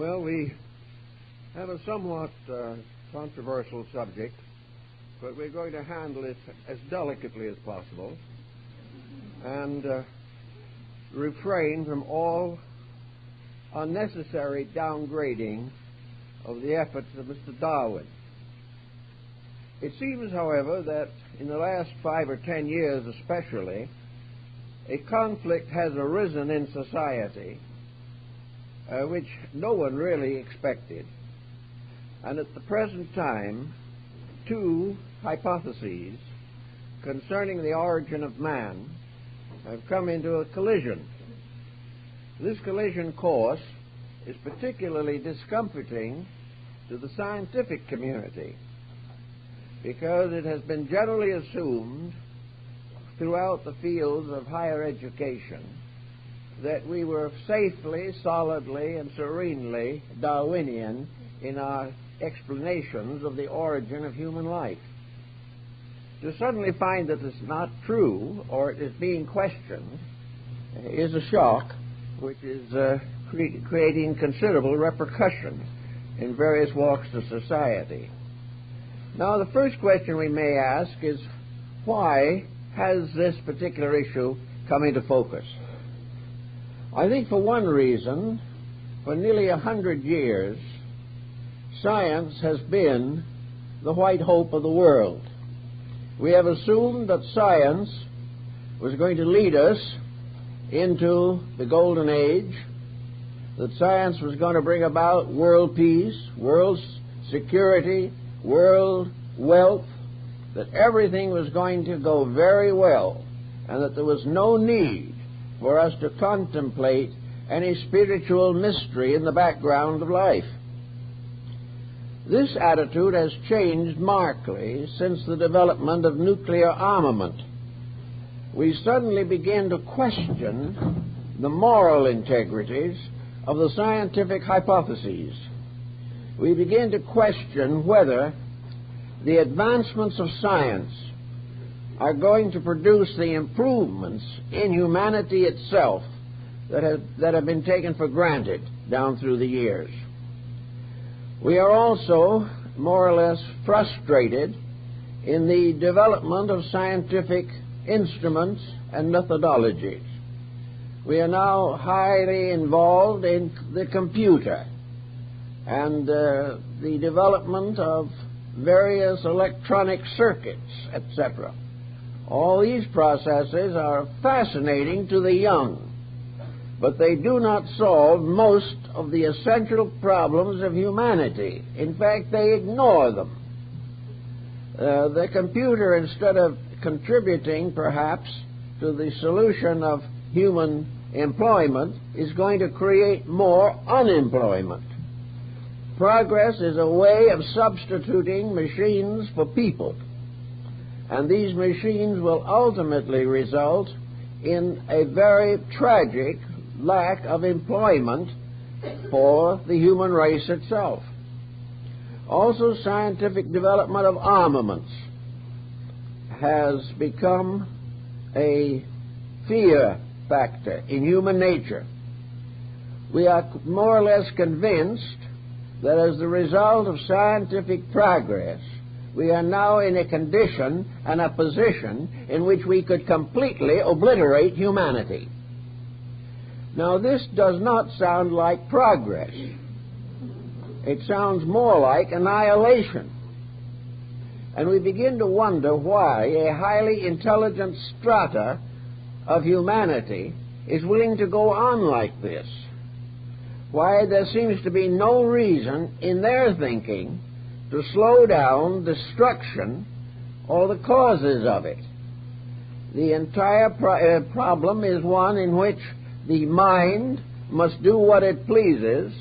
Well, we have a somewhat controversial subject, but we're going to handle it as delicately as possible and refrain from all unnecessary downgrading of the efforts of Mr. Darwin. It seems, however, that in the last 5 or 10 years especially, a conflict has arisen in society which no one really expected. And at the present time, 2 hypotheses concerning the origin of man have come into a collision. This collision course is particularly discomforting to the scientific community because it has been generally assumed throughout the fields of higher education that we were safely, solidly, and serenely Darwinian in our explanations of the origin of human life. To suddenly find that it's not true, or it is being questioned, is a shock which is creating considerable repercussions in various walks of society. Now, the first question we may ask is, why has this particular issue come into focus? I think for one reason, for nearly 100 years, science has been the white hope of the world. We have assumed that science was going to lead us into the golden age, that science was going to bring about world peace, world security, world wealth, that everything was going to go very well, and that there was no need for us to contemplate any spiritual mystery in the background of life. This attitude has changed markedly since the development of nuclear armament. We suddenly begin to question the moral integrities of the scientific hypotheses. We begin to question whether the advancements of science are going to produce the improvements in humanity itself that have been taken for granted down through the years. We are also more or less frustrated in the development of scientific instruments and methodologies. We are now highly involved in the computer and the development of various electronic circuits, etc. All these processes are fascinating to the young, but they do not solve most of the essential problems of humanity. In fact, they ignore them. The computer, instead of contributing perhaps to the solution of human employment, is going to create more unemployment. Progress is a way of substituting machines for people, and these machines will ultimately result in a very tragic lack of employment for the human race itself. Also, scientific development of armaments has become a fear factor in human nature. We are more or less convinced that as the result of scientific progress, we are now in a condition and a position in which we could completely obliterate humanity. Now, this does not sound like progress. It sounds more like annihilation. And we begin to wonder why a highly intelligent strata of humanity is willing to go on like this. Why there seems to be no reason in their thinking to slow down destruction or the causes of it. The entire problem is one in which the mind must do what it pleases,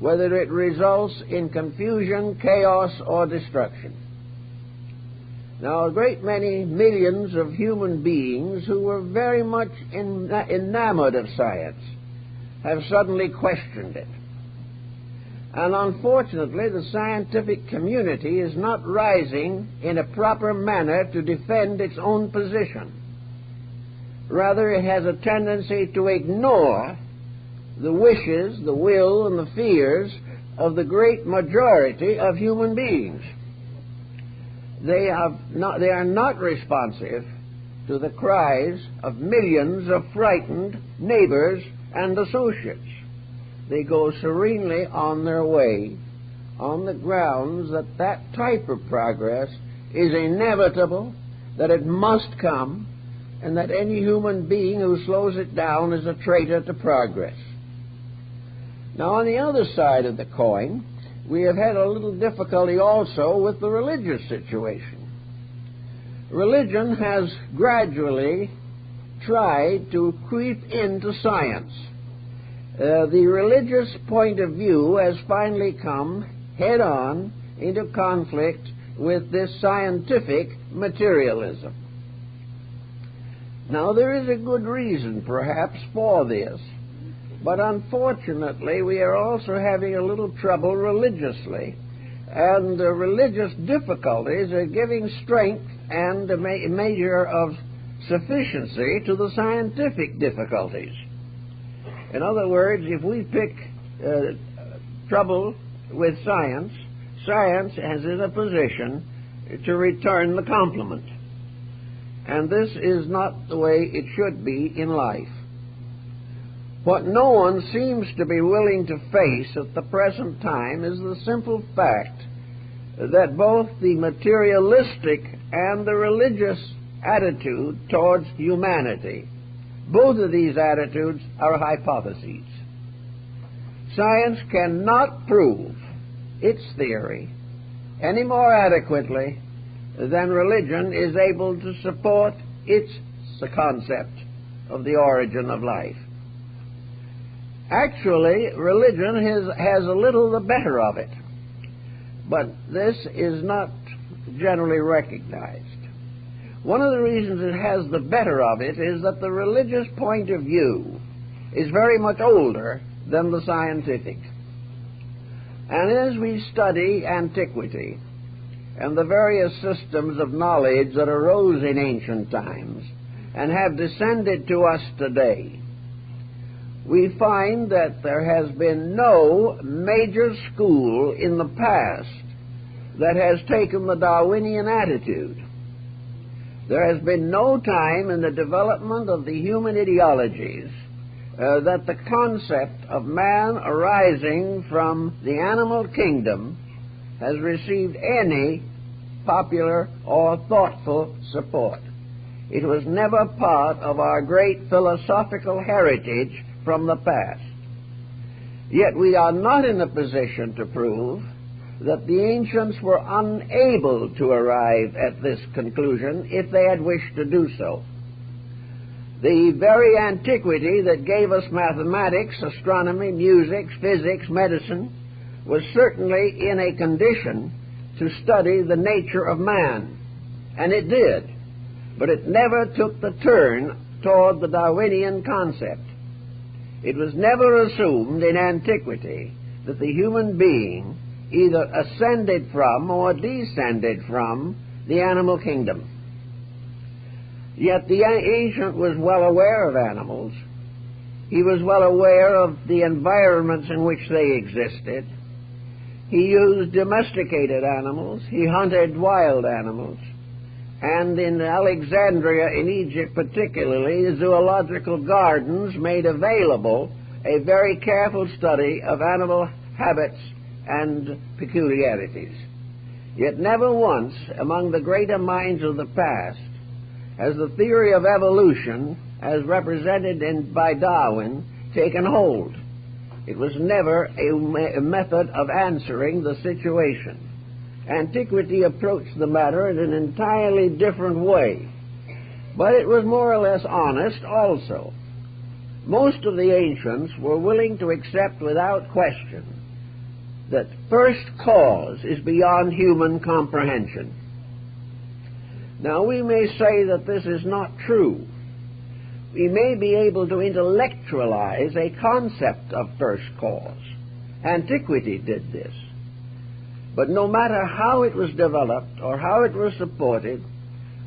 whether it results in confusion, chaos, or destruction. Now, a great many millions of human beings who were very much enamored of science have suddenly questioned it. And unfortunately, the scientific community is not rising in a proper manner to defend its own position. Rather, it has a tendency to ignore the wishes, the will, and the fears of the great majority of human beings. They are not responsive to the cries of millions of frightened neighbors and associates. They go serenely on their way on the grounds that that type of progress is inevitable, that it must come, and that any human being who slows it down is a traitor to progress. Now, on the other side of the coin, we have had a little difficulty also with the religious situation. Religion has gradually tried to creep into science. The religious point of view has finally come head-on into conflict with this scientific materialism. Now, there is a good reason, perhaps, for this, but unfortunately we are also having a little trouble religiously, and the religious difficulties are giving strength and a measure of sufficiency to the scientific difficulties. In other words, if we pick trouble with science, science is in a position to return the compliment. And this is not the way it should be in life. What no one seems to be willing to face at the present time is the simple fact that both the materialistic and the religious attitude towards humanity, both of these attitudes are hypotheses. Science cannot prove its theory any more adequately than religion is able to support its concept of the origin of life. Actually, religion has a little the better of it, but this is not generally recognized. One of the reasons it has the better of it is that the religious point of view is very much older than the scientific. And as we study antiquity and the various systems of knowledge that arose in ancient times and have descended to us today, we find that there has been no major school in the past that has taken the Darwinian attitude. There has been no time in the development of the human ideologies that the concept of man arising from the animal kingdom has received any popular or thoughtful support. It was never part of our great philosophical heritage from the past. Yet we are not in a position to prove that the ancients were unable to arrive at this conclusion if they had wished to do so. The very antiquity that gave us mathematics, astronomy, music, physics, medicine, was certainly in a condition to study the nature of man, and it did, but it never took the turn toward the Darwinian concept. It was never assumed in antiquity that the human being either ascended from or descended from the animal kingdom. Yet the ancient was well aware of animals. He was well aware of the environments in which they existed. He used domesticated animals. He hunted wild animals. And in Alexandria, in Egypt particularly, zoological gardens made available a very careful study of animal habits and peculiarities. Yet never once among the greater minds of the past has the theory of evolution, as represented by Darwin, taken hold. It was never a method of answering the situation. Antiquity approached the matter in an entirely different way, but it was more or less honest also. Most of the ancients were willing to accept without question that first cause is beyond human comprehension. Now, we may say that this is not true. We may be able to intellectualize a concept of first cause. Antiquity did this. But no matter how it was developed, or how it was supported,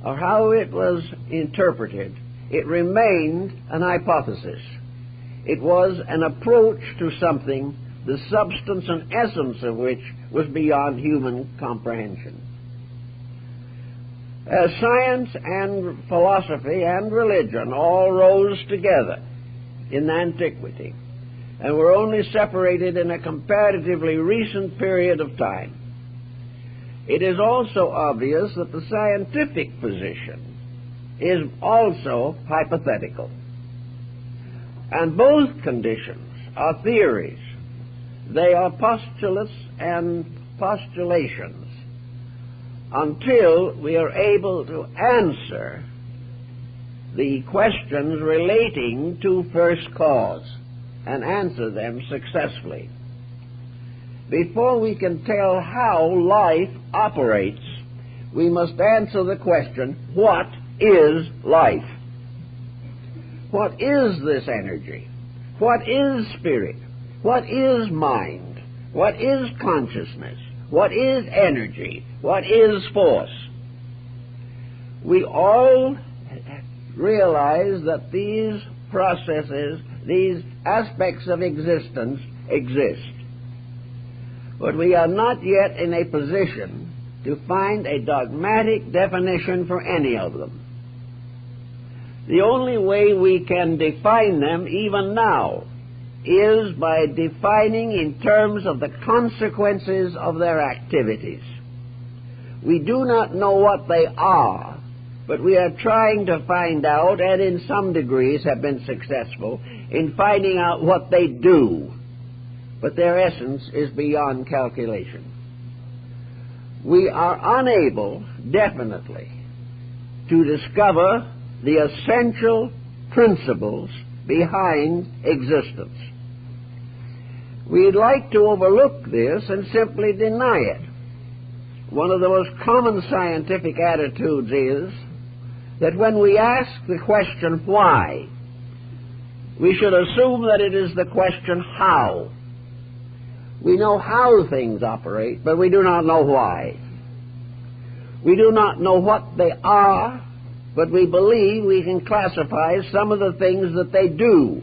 or how it was interpreted, it remained an hypothesis. It was an approach to something, the substance and essence of which was beyond human comprehension. As science and philosophy and religion all rose together in antiquity and were only separated in a comparatively recent period of time, it is also obvious that the scientific position is also hypothetical. And both conditions are theories. They are postulates and postulations until we are able to answer the questions relating to first cause and answer them successfully. Before we can tell how life operates, we must answer the question, what is life? What is this energy? What is spirit? What is mind? What is consciousness? What is energy? What is force? We all realize that these processes, these aspects of existence exist. But we are not yet in a position to find a dogmatic definition for any of them. The only way we can define them even now is by defining in terms of the consequences of their activities. We do not know what they are, but we are trying to find out, and in some degrees have been successful, in finding out what they do. But their essence is beyond calculation. We are unable, definitely, to discover the essential principles behind existence. We'd like to overlook this and simply deny it. One of the most common scientific attitudes is that when we ask the question why, we should assume that it is the question how. We know how things operate, but we do not know why. We do not know what they are, but we believe we can classify some of the things that they do.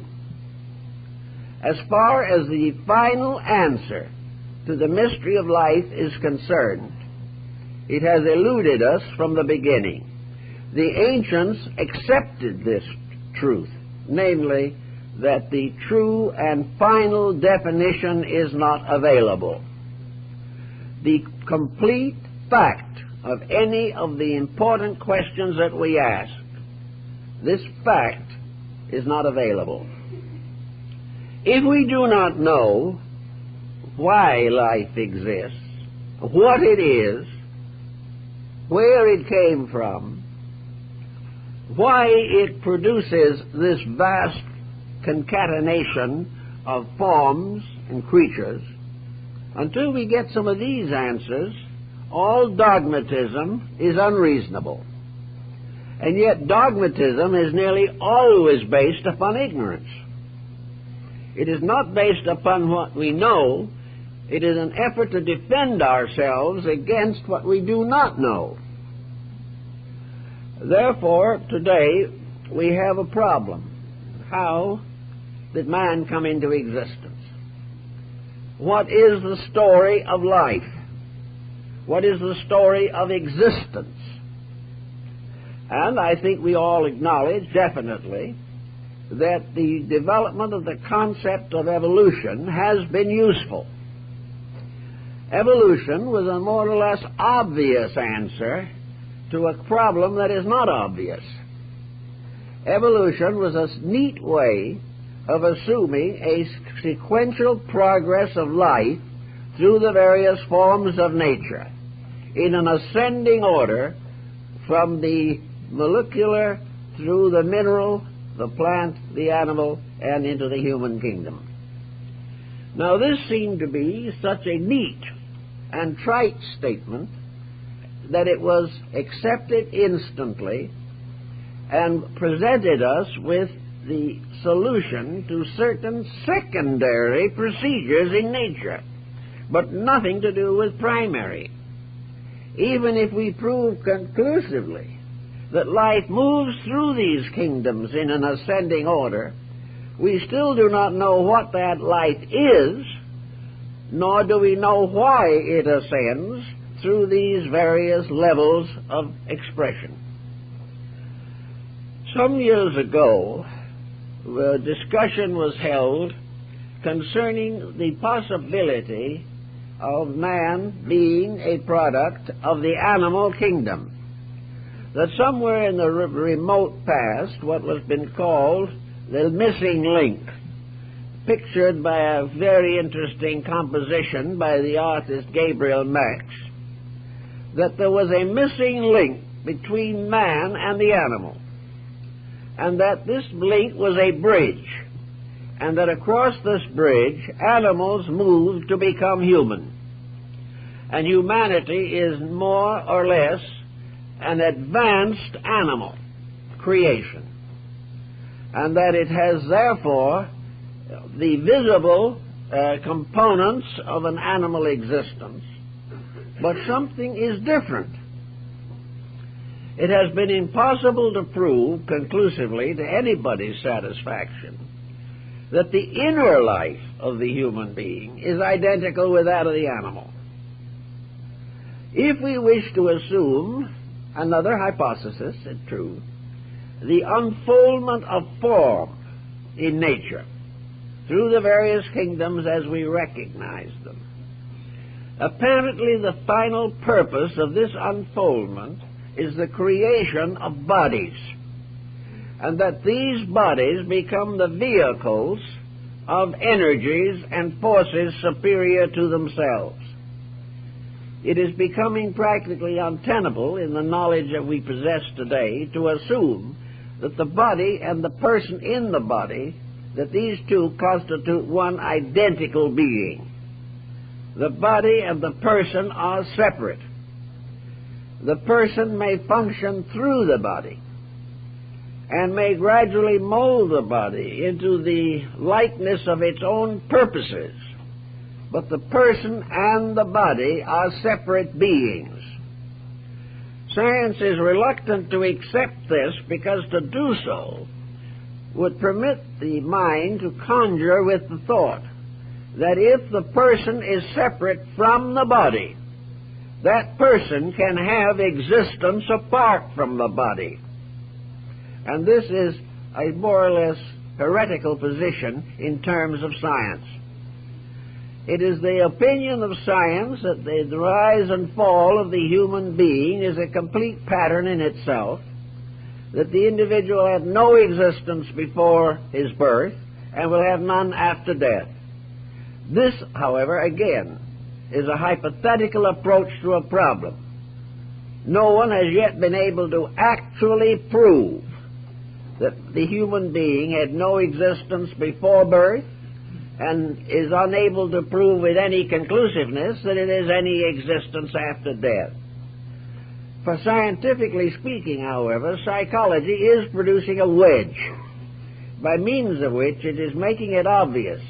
As far as the final answer to the mystery of life is concerned, it has eluded us from the beginning. The ancients accepted this truth, namely, that the true and final definition is not available. The complete fact of any of the important questions that we ask, this fact is not available. If we do not know why life exists, what it is, where it came from, why it produces this vast concatenation of forms and creatures, until we get some of these answers, all dogmatism is unreasonable. And yet dogmatism is nearly always based upon ignorance. It is not based upon what we know. It is an effort to defend ourselves against what we do not know. Therefore, today, we have a problem. How did man come into existence? What is the story of life? What is the story of existence? And I think we all acknowledge, definitely, that the development of the concept of evolution has been useful. Evolution was a more or less obvious answer to a problem that is not obvious. Evolution was a neat way of assuming a sequential progress of life through the various forms of nature in an ascending order from the molecular through the mineral, the plant, the animal, and into the human kingdom. Now, this seemed to be such a neat and trite statement that it was accepted instantly and presented us with the solution to certain secondary procedures in nature, but nothing to do with primary. Even if we prove conclusively that life moves through these kingdoms in an ascending order, we still do not know what that light is, nor do we know why it ascends through these various levels of expression. Some years ago, a discussion was held concerning the possibility of man being a product of the animal kingdom. That somewhere in the remote past, what was been called the missing link, pictured by a very interesting composition by the artist Gabriel Max, that there was a missing link between man and the animal, and that this link was a bridge, and that across this bridge animals moved to become human. And humanity is more or less an advanced animal creation, and that it has therefore the visible components of an animal existence, but something is different. It has been impossible to prove conclusively to anybody's satisfaction that the inner life of the human being is identical with that of the animal. If we wish to assume another hypothesis, it's true, the unfoldment of form in nature through the various kingdoms as we recognize them, apparently the final purpose of this unfoldment is the creation of bodies, and that these bodies become the vehicles of energies and forces superior to themselves. It is becoming practically untenable in the knowledge that we possess today to assume that the body and the person in the body, that these two constitute one identical being. The body and the person are separate. The person may function through the body and may gradually mold the body into the likeness of its own purposes, but the person and the body are separate beings. Science is reluctant to accept this because to do so would permit the mind to conjure with the thought that if the person is separate from the body, that person can have existence apart from the body. And this is a more or less heretical position in terms of science. It is the opinion of science that the rise and fall of the human being is a complete pattern in itself, that the individual had no existence before his birth and will have none after death. This, however, again, is a hypothetical approach to a problem. No one has yet been able to actually prove that the human being had no existence before birth, and is unable to prove with any conclusiveness that it has any existence after death. For scientifically speaking, however, psychology is producing a wedge, by means of which it is making it obvious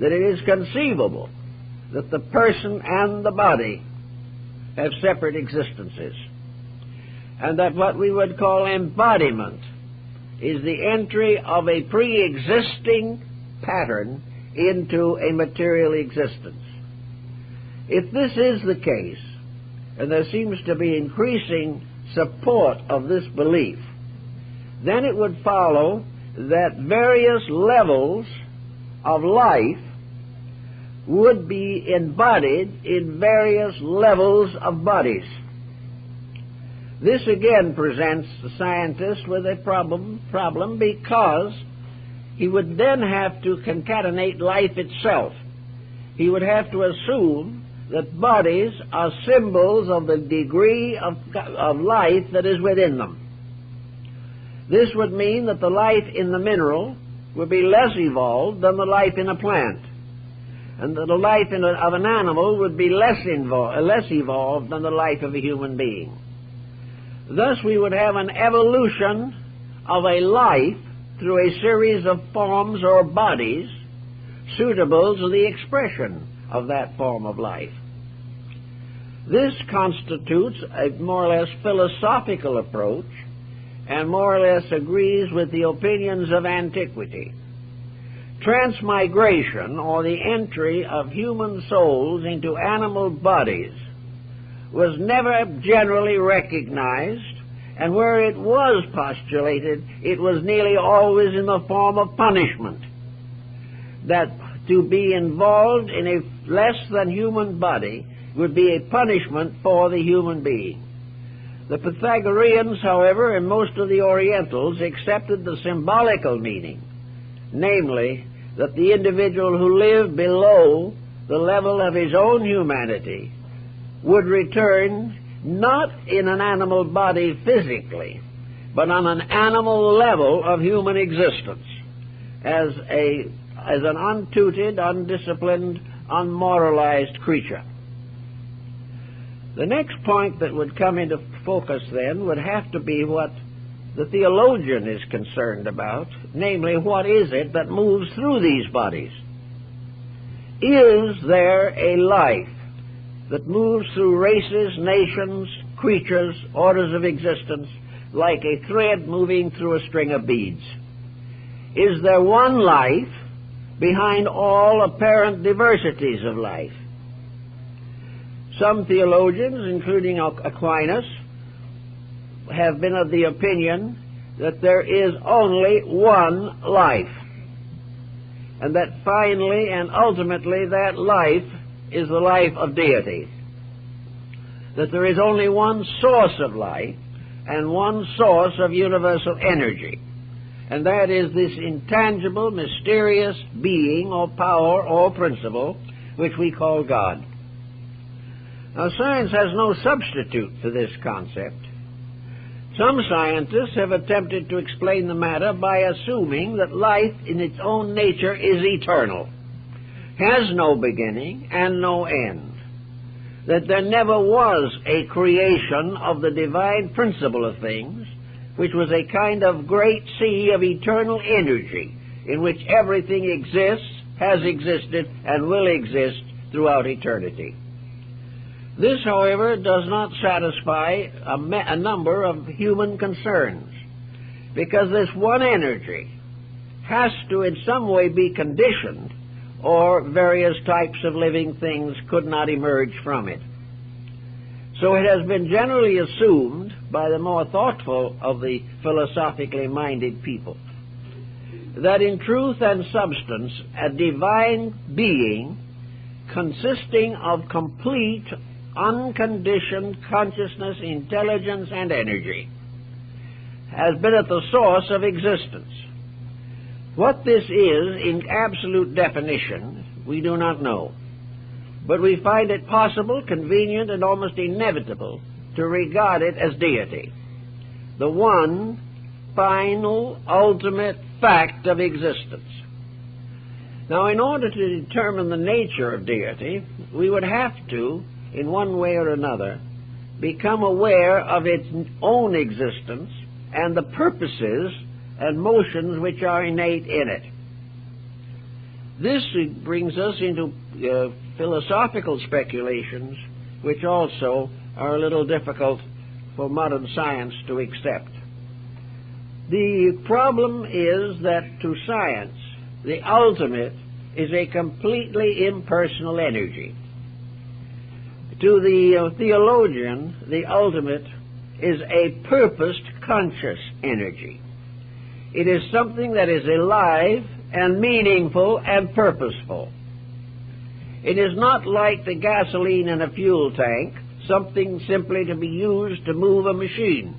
that it is conceivable that the person and the body have separate existences, and that what we would call embodiment is the entry of a pre-existing pattern into a material existence. If this is the case, and there seems to be increasing support of this belief, then it would follow that various levels of life would be embodied in various levels of bodies. This again presents the scientist with a problem because he would then have to concatenate life itself. He would have to assume that bodies are symbols of the degree of life that is within them. This would mean that the life in the mineral would be less evolved than the life in a plant, and that the life of an animal would be less evolved than the life of a human being. Thus we would have an evolution of a life through a series of forms or bodies suitable to the expression of that form of life. This constitutes a more or less philosophical approach and more or less agrees with the opinions of antiquity. transmigration, or the entry of human souls into animal bodies, was never generally recognized, and where it was postulated, it was nearly always in the form of punishment. That to be involved in a less than human body would be a punishment for the human being. The Pythagoreans, however, and most of the Orientals accepted the symbolical meaning, namely, that the individual who lived below the level of his own humanity would return not in an animal body physically, but on an animal level of human existence, as an untutored, undisciplined, unmoralized creature. The next point that would come into focus then would have to be what the theologian is concerned about, namely, what is it that moves through these bodies? Is there a life that moves through races, nations, creatures, orders of existence, like a thread moving through a string of beads? Is there one life behind all apparent diversities of life? Some theologians, including Aquinas, have been of the opinion that there is only one life, and that finally and ultimately that life is the life of deity. That there is only one source of life and one source of universal energy, and that is this intangible, mysterious being or power or principle which we call God. Now, science has no substitute for this concept. Some scientists have attempted to explain the matter by assuming that life in its own nature is eternal, has no beginning and no end, that there never was a creation of the divine principle of things, which was a kind of great sea of eternal energy in which everything exists, has existed, and will exist throughout eternity. This, however, does not satisfy a number of human concerns, because this one energy has to in some way be conditioned, or various types of living things could not emerge from it. So it has been generally assumed by the more thoughtful of the philosophically minded people that in truth and substance a divine being consisting of complete unconditioned consciousness, intelligence, and energy has been at the source of existence. What this is in absolute definition, we do not know, but we find it possible, convenient, and almost inevitable to regard it as deity, the one final, ultimate fact of existence. Now, in order to determine the nature of deity, we would have to, in one way or another, become aware of its own existence and the purposes and motions which are innate in it. This brings us into philosophical speculations, which also are a little difficult for modern science to accept. The problem is that to science, the ultimate is a completely impersonal energy. To the theologian, the ultimate is a purposed conscious energy. It is something that is alive and meaningful and purposeful. It is not like the gasoline in a fuel tank, something simply to be used to move a machine.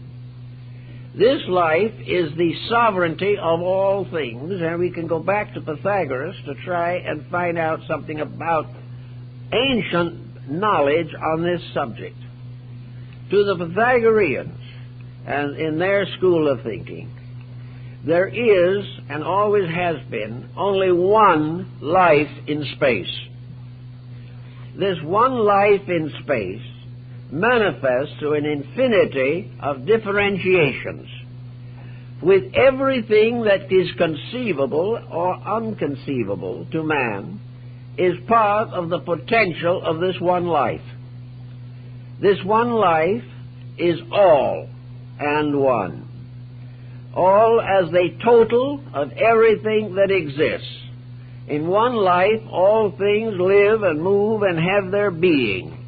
This life is the sovereignty of all things, and we can go back to Pythagoras to try and find out something about ancient knowledge on this subject. To the Pythagoreans, and in their school of thinking, there is, and always has been, only one life in space. This one life in space manifests through an infinity of differentiations, with everything that is conceivable or unconceivable to man is part of the potential of this one life. This one life is all and one. All as the total of everything that exists, In one life, all things live and move and have their being.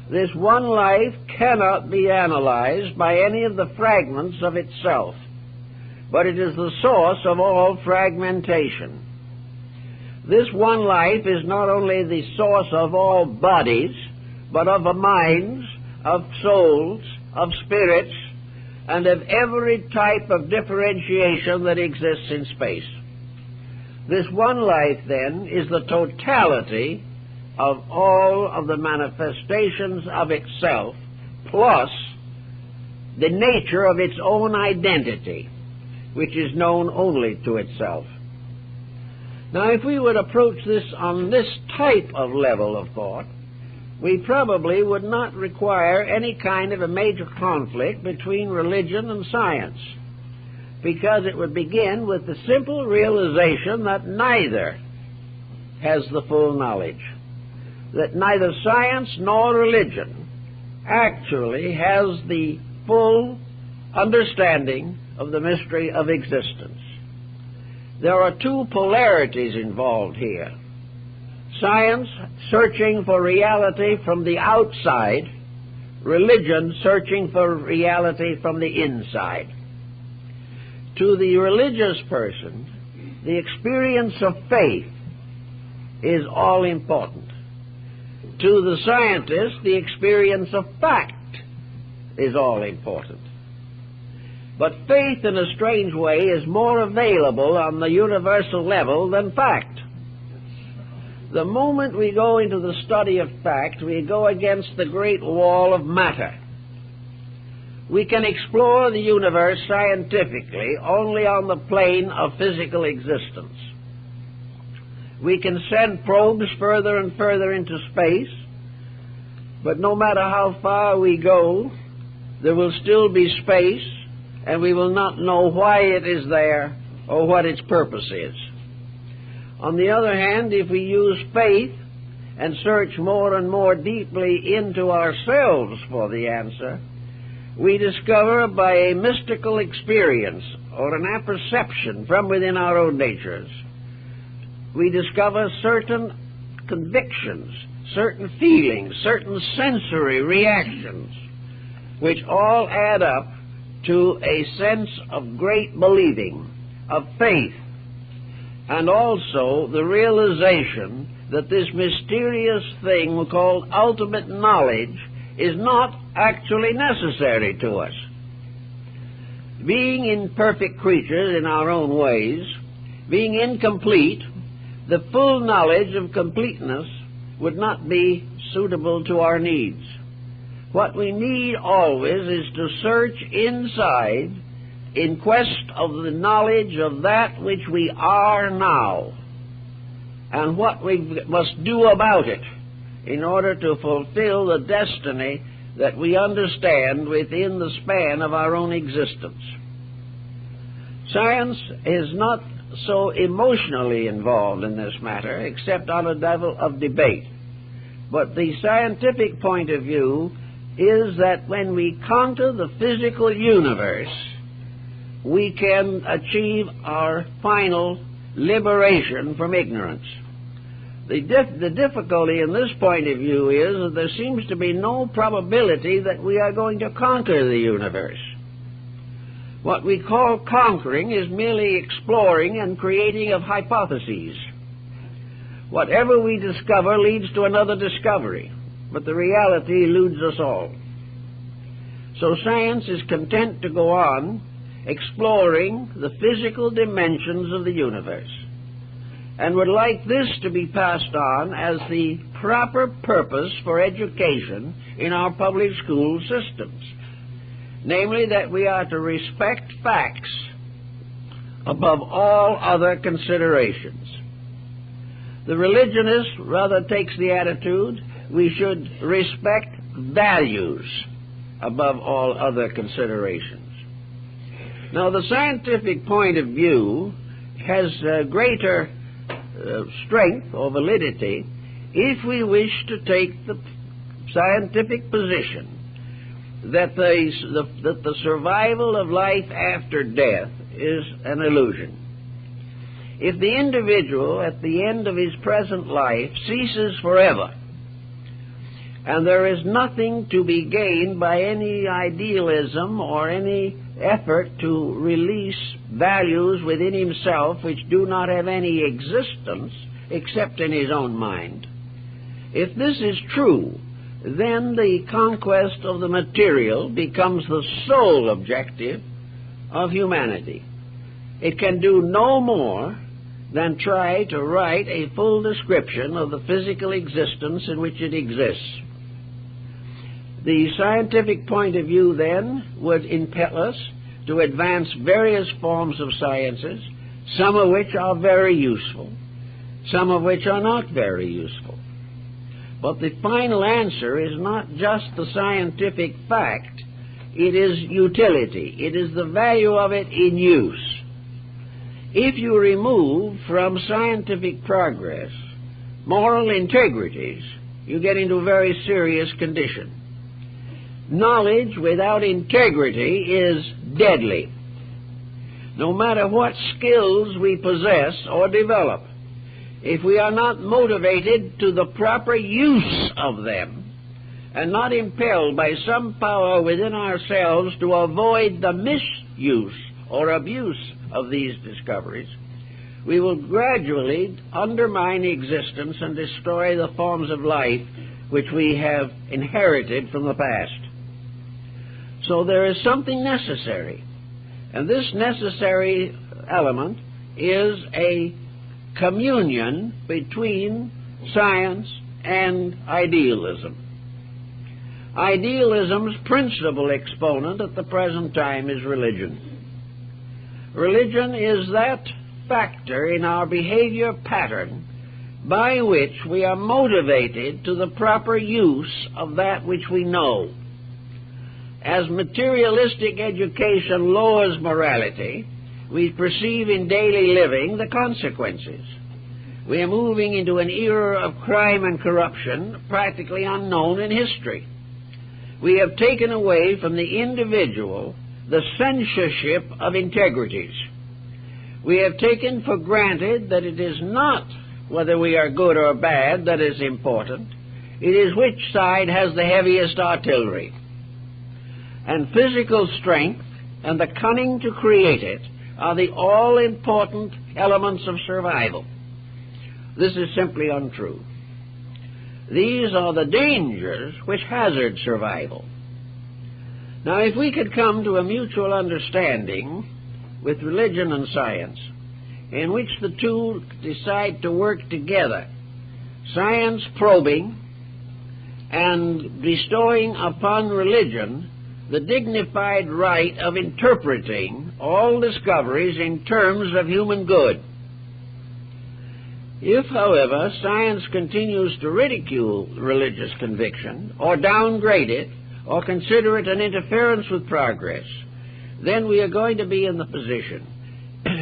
This one life cannot be analyzed by any of the fragments of itself, but it is the source of all fragmentation. This one life is not only the source of all bodies, but of minds, of souls, of spirits, and of every type of differentiation that exists in space. This one life, then, is the totality of all of the manifestations of itself, plus the nature of its own identity, which is known only to itself. Now, if we would approach this on this type of level of thought, we probably would not require any kind of a major conflict between religion and science, because it would begin with the simple realization that neither has the full knowledge, that neither science nor religion actually has the full understanding of the mystery of existence. There are two polarities involved here. Science searching for reality from the outside, religion searching for reality from the inside. To the religious person, the experience of faith is all important. To the scientist, the experience of fact is all important. But faith, in a strange way, is more available on the universal level than fact. The moment we go into the study of fact, we go against the great wall of matter. We can explore the universe scientifically only on the plane of physical existence. We can send probes further and further into space, but no matter how far we go, there will still be space, and we will not know why it is there or what its purpose is. On the other hand, if we use faith and search more and more deeply into ourselves for the answer, we discover by a mystical experience or an apperception from within our own natures, we discover certain convictions, certain feelings, certain sensory reactions, which all add up to a sense of great believing, of faith, and also the realization that this mysterious thing called ultimate knowledge is not actually necessary to us. Being imperfect creatures in our own ways, being incomplete, the full knowledge of completeness would not be suitable to our needs. What we need always is to search inside in quest of the knowledge of that which we are now and what we must do about it in order to fulfill the destiny that we understand within the span of our own existence. Science is not so emotionally involved in this matter, except on a level of debate. But the scientific point of view is that when we conquer the physical universe, we can achieve our final liberation from ignorance. The difficulty in this point of view is that there seems to be no probability that we are going to conquer the universe. What we call conquering is merely exploring and creating of hypotheses. Whatever we discover leads to another discovery, but the reality eludes us all. So science is content to go on exploring the physical dimensions of the universe, and would like this to be passed on as the proper purpose for education in our public school systems. Namely, that we are to respect facts above all other considerations. The religionist rather takes the attitude we should respect values above all other considerations. Now, the scientific point of view has greater strength or validity if we wish to take the scientific position that the survival of life after death is an illusion. If the individual at the end of his present life ceases forever, and there is nothing to be gained by any idealism or any effort to release values within himself which do not have any existence except in his own mind, if this is true, then the conquest of the material becomes the sole objective of humanity. It can do no more than try to write a full description of the physical existence in which it exists. The scientific point of view, then, would impel us to advance various forms of sciences, some of which are very useful, some of which are not very useful. But the final answer is not just the scientific fact, it is utility. It is the value of it in use. If you remove from scientific progress moral integrities, you get into a very serious condition. Knowledge without integrity is deadly. No matter what skills we possess or develop, if we are not motivated to the proper use of them and not impelled by some power within ourselves to avoid the misuse or abuse of these discoveries, we will gradually undermine existence and destroy the forms of life which we have inherited from the past. So there is something necessary, and this necessary element is a communion between science and idealism. Idealism's principal exponent at the present time is religion. Religion is that factor in our behavior pattern by which we are motivated to the proper use of that which we know. As materialistic education lowers morality, we perceive in daily living the consequences. We are moving into an era of crime and corruption practically unknown in history. We have taken away from the individual the censorship of integrities. We have taken for granted that it is not whether we are good or bad that is important. It is which side has the heaviest artillery. And physical strength and the cunning to create it are the all-important elements of survival. This is simply untrue. These are the dangers which hazard survival. Now, if we could come to a mutual understanding with religion and science, in which the two decide to work together, science probing and bestowing upon religion the dignified right of interpreting all discoveries in terms of human good. If, however, science continues to ridicule religious conviction, or downgrade it, or consider it an interference with progress, then we are going to be in the position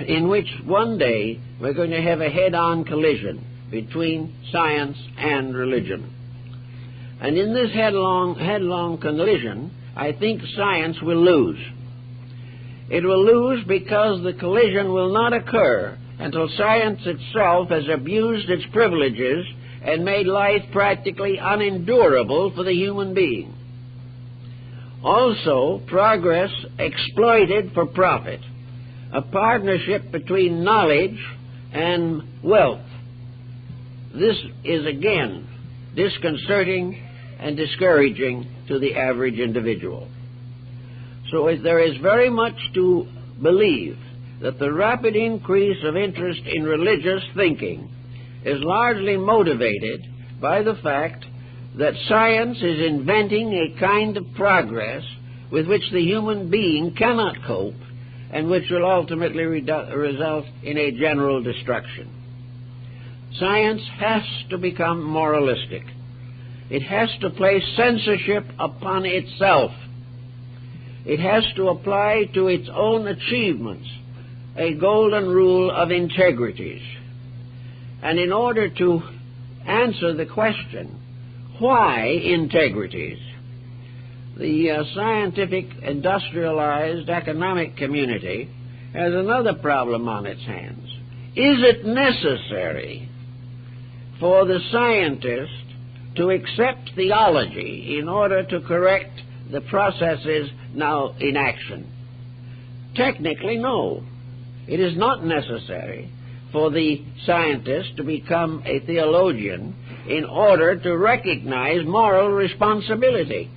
in which one day we're going to have a head-on collision between science and religion. And in this headlong collision, I think science will lose. It will lose because the collision will not occur until science itself has abused its privileges and made life practically unendurable for the human being. Also, progress exploited for profit, a partnership between knowledge and wealth. This is again disconcerting and discouraging to the average individual. So there is very much to believe that the rapid increase of interest in religious thinking is largely motivated by the fact that science is inventing a kind of progress with which the human being cannot cope and which will ultimately result in a general destruction. Science has to become moralistic. It has to place censorship upon itself. It has to apply to its own achievements a golden rule of integrities. And in order to answer the question, why integrities, the scientific, industrialized, economic community has another problem on its hands. Is it necessary for the scientist to accept theology in order to correct the processes now in action? Technically, no. It is not necessary for the scientist to become a theologian in order to recognize moral responsibility.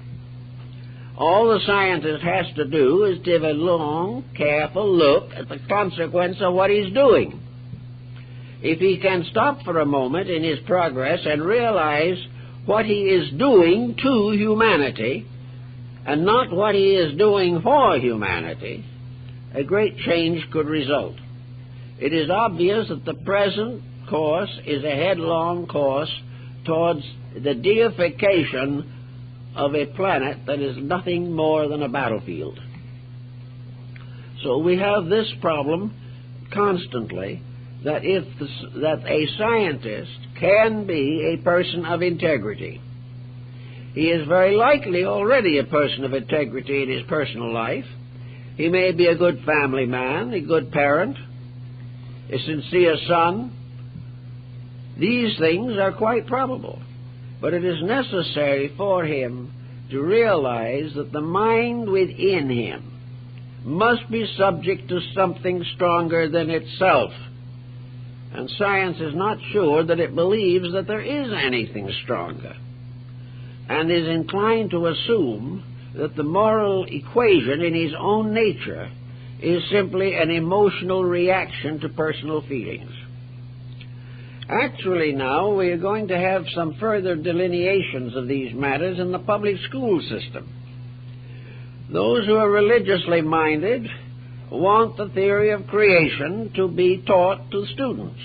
All the scientist has to do is give a long, careful look at the consequence of what he's doing. If he can stop for a moment in his progress and realize what he is doing to humanity and not what he is doing for humanity, a great change could result. It is obvious that the present course is a headlong course towards the deification of a planet that is nothing more than a battlefield. So we have this problem constantly, that that a scientist can be a person of integrity. He is very likely already a person of integrity in his personal life. He may be a good family man, a good parent, a sincere son. These things are quite probable. But it is necessary for him to realize that the mind within him must be subject to something stronger than itself. And science is not sure that it believes that there is anything stronger, and is inclined to assume that the moral equation in his own nature is simply an emotional reaction to personal feelings. Actually, now we are going to have some further delineations of these matters in the public school system. Those who are religiously minded want the theory of creation to be taught to students.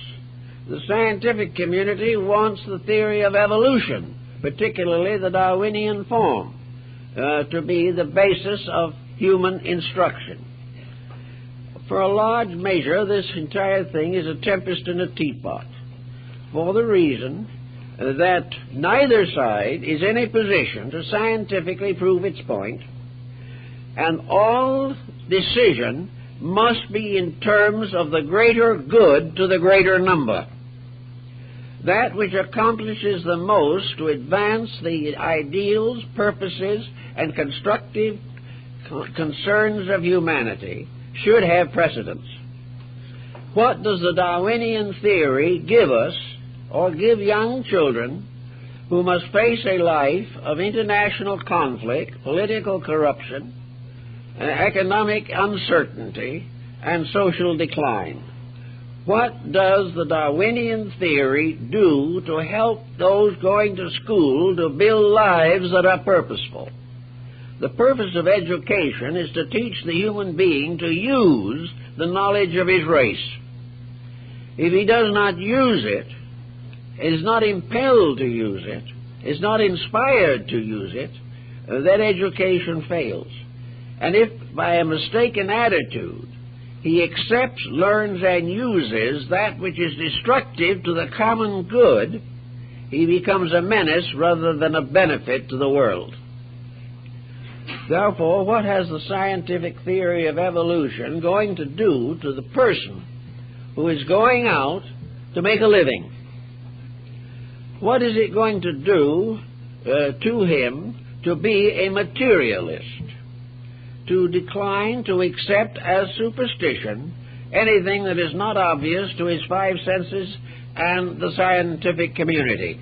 The scientific community wants the theory of evolution, particularly the Darwinian form, to be the basis of human instruction. For a large measure, this entire thing is a tempest in a teapot, for the reason that neither side is in a position to scientifically prove its point, and all decision must be in terms of the greater good to the greater number. That which accomplishes the most to advance the ideals, purposes, and constructive concerns of humanity should have precedence. What does the Darwinian theory give us, or give young children who must face a life of international conflict, political corruption, economic uncertainty, and social decline? What does the Darwinian theory do to help those going to school to build lives that are purposeful? The purpose of education is to teach the human being to use the knowledge of his race. If he does not use it, is not impelled to use it, is not inspired to use it, then education fails. And if by a mistaken attitude he accepts, learns, and uses that which is destructive to the common good, he becomes a menace rather than a benefit to the world. Therefore, what has the scientific theory of evolution going to do to the person who is going out to make a living? What is it going to do to him to be a materialist, to decline to accept as superstition anything that is not obvious to his five senses and the scientific community?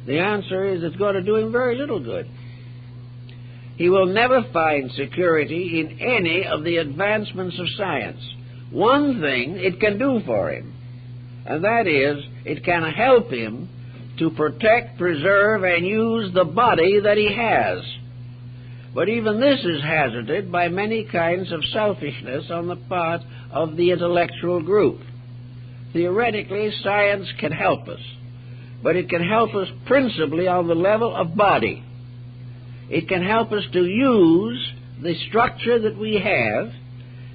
The answer is it's going to do him very little good. He will never find security in any of the advancements of science. One thing it can do for him, and that is it can help him to protect, preserve, and use the body that he has. But even this is hazarded by many kinds of selfishness on the part of the intellectual group. Theoretically, science can help us, but it can help us principally on the level of body. It can help us to use the structure that we have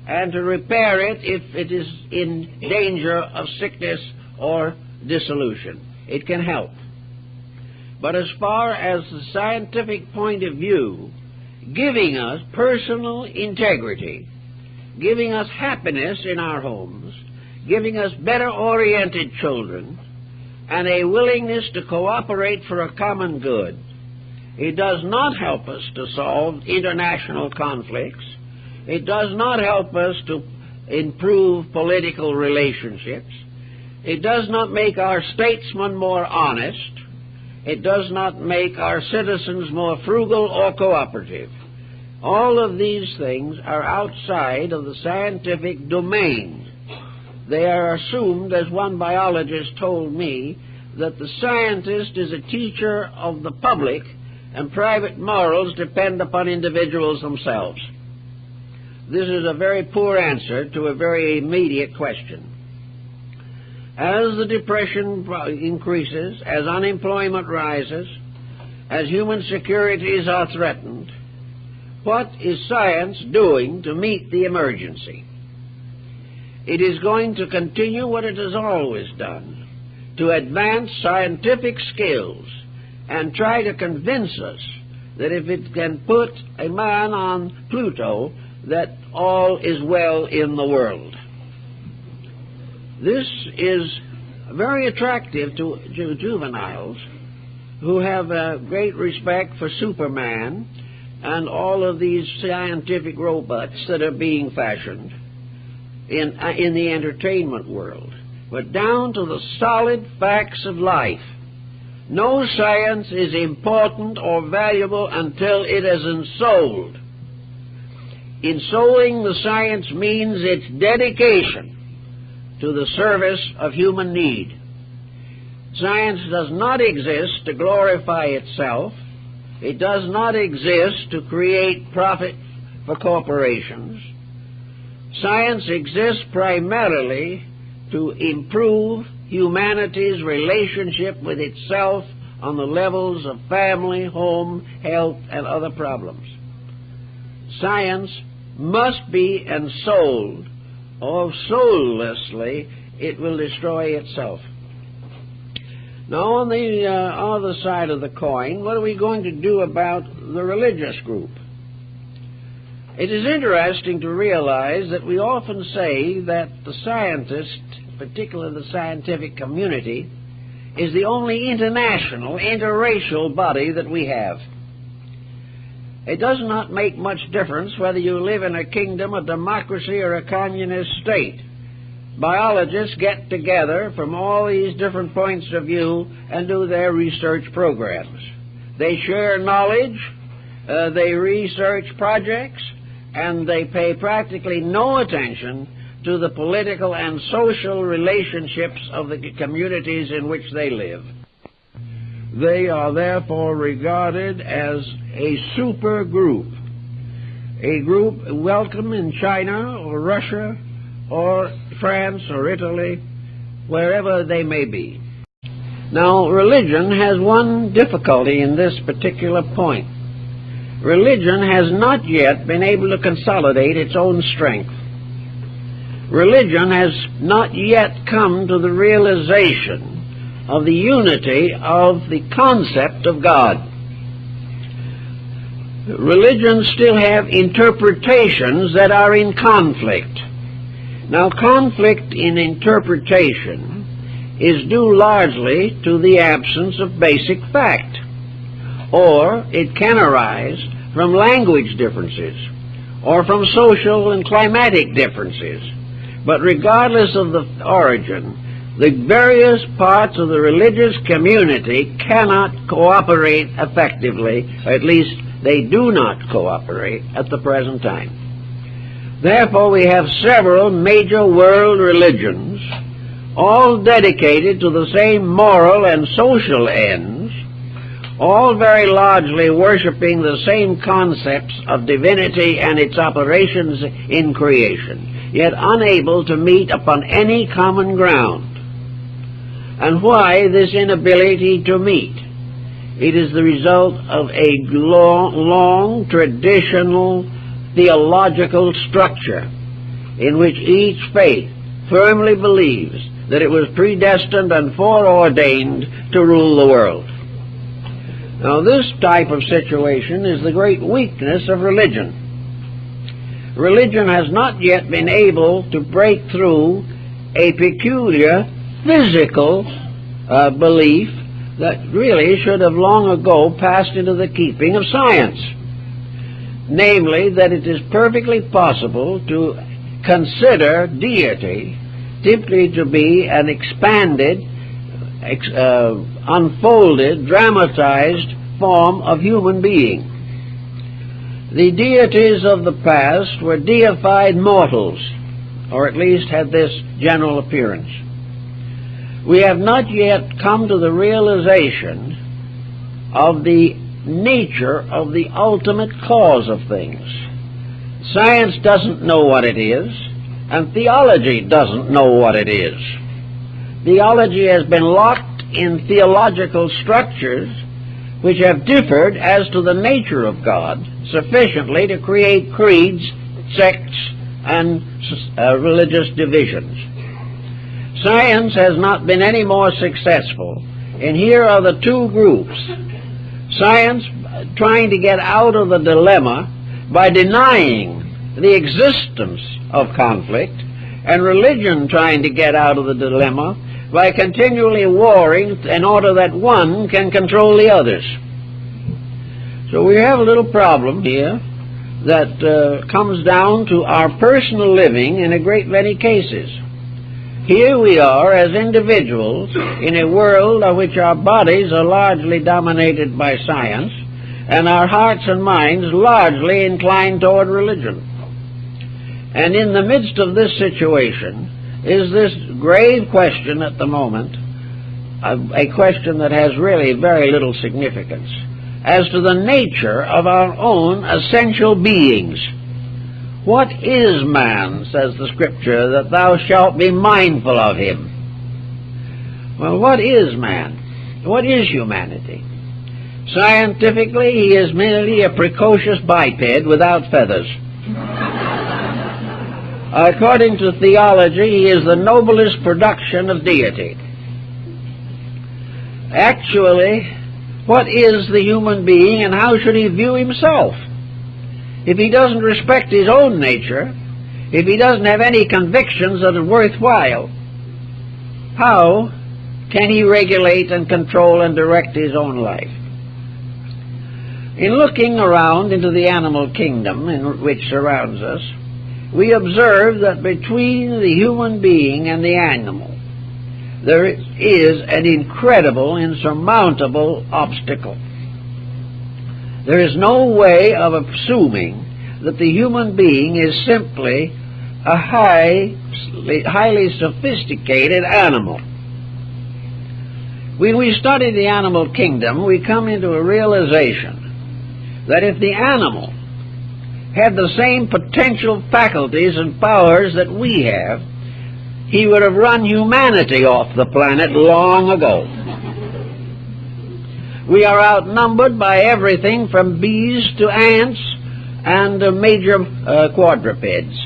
and to repair it if it is in danger of sickness or dissolution. It can help. But as far as the scientific point of view, giving us personal integrity, giving us happiness in our homes, giving us better-oriented children, and a willingness to cooperate for a common good. It does not help us to solve international conflicts. It does not help us to improve political relationships. It does not make our statesmen more honest. It does not make our citizens more frugal or cooperative. All of these things are outside of the scientific domain. They are assumed, as one biologist told me, that the scientist is a teacher of the public and private morals depend upon individuals themselves. This is a very poor answer to a very immediate question. As the depression increases, as unemployment rises, as human securities are threatened, what is science doing to meet the emergency? It is going to continue what it has always done, to advance scientific skills and try to convince us that if it can put a man on Pluto, that all is well in the world. This is very attractive to juveniles who have a great respect for Superman and all of these scientific robots that are being fashioned in the entertainment world. But down to the solid facts of life, no science is important or valuable until it is ensouled. Ensouling the science means its dedication to the service of human need. Science does not exist to glorify itself. It does not exist to create profit for corporations. Science exists primarily to improve humanity's relationship with itself on the levels of family, home, health, and other problems. Science must be ensouled, or soullessly it will destroy itself. Now, on the other side of the coin, what are we going to do about the religious group? It is interesting to realize that we often say that the scientist, particularly the scientific community, is the only international, interracial body that we have. It does not make much difference whether you live in a kingdom, a democracy, or a communist state. Biologists get together from all these different points of view and do their research programs. They share knowledge, they research projects, and they pay practically no attention to the political and social relationships of the communities in which they live. They are therefore regarded as a super group, a group welcome in China or Russia or France or Italy, wherever they may be. Now, religion has one difficulty in this particular point. Religion has not yet been able to consolidate its own strength. Religion has not yet come to the realization of the unity of the concept of God. Religions still have interpretations that are in conflict. Now, conflict in interpretation is due largely to the absence of basic fact, or it can arise from language differences or from social and climatic differences. But regardless of the origin, the various parts of the religious community cannot cooperate effectively, or at least they do not cooperate at the present time. Therefore, we have several major world religions, all dedicated to the same moral and social ends, all very largely worshiping the same concepts of divinity and its operations in creation, yet unable to meet upon any common ground. And why this inability to meet? It is the result of a long traditional theological structure in which each faith firmly believes that it was predestined and foreordained to rule the world. Now, this type of situation is the great weakness of religion. Religion has not yet been able to break through a peculiar physical belief that really should have long ago passed into the keeping of science. Namely, that it is perfectly possible to consider deity simply to be an expanded, unfolded, dramatized form of human being. The deities of the past were deified mortals, or at least had this general appearance. We have not yet come to the realization of the nature of the ultimate cause of things. Science doesn't know what it is, and theology doesn't know what it is. Theology has been locked in theological structures which have differed as to the nature of God sufficiently to create creeds, sects, and religious divisions. Science has not been any more successful, and here are the two groups. Science trying to get out of the dilemma by denying the existence of conflict, and religion trying to get out of the dilemma by continually warring in order that one can control the others. So we have a little problem here that comes down to our personal living in a great many cases. Here we are as individuals in a world of which our bodies are largely dominated by science and our hearts and minds largely inclined toward religion. And in the midst of this situation is this grave question at the moment, a question that has really very little significance, as to the nature of our own essential beings. What is man, says the Scripture, that thou shalt be mindful of him? Well, what is man? What is humanity? Scientifically, he is merely a precocious biped without feathers. According to theology, he is the noblest production of deity. Actually, what is the human being, and how should he view himself? If he doesn't respect his own nature, if he doesn't have any convictions that are worthwhile, how can he regulate and control and direct his own life? In looking around into the animal kingdom which surrounds us, we observe that between the human being and the animal, there is an incredible, insurmountable obstacle. There is no way of assuming that the human being is simply a highly sophisticated animal. When we study the animal kingdom, we come into a realization that if the animal had the same potential faculties and powers that we have, he would have run humanity off the planet long ago. We are outnumbered by everything from bees to ants and major quadrupeds.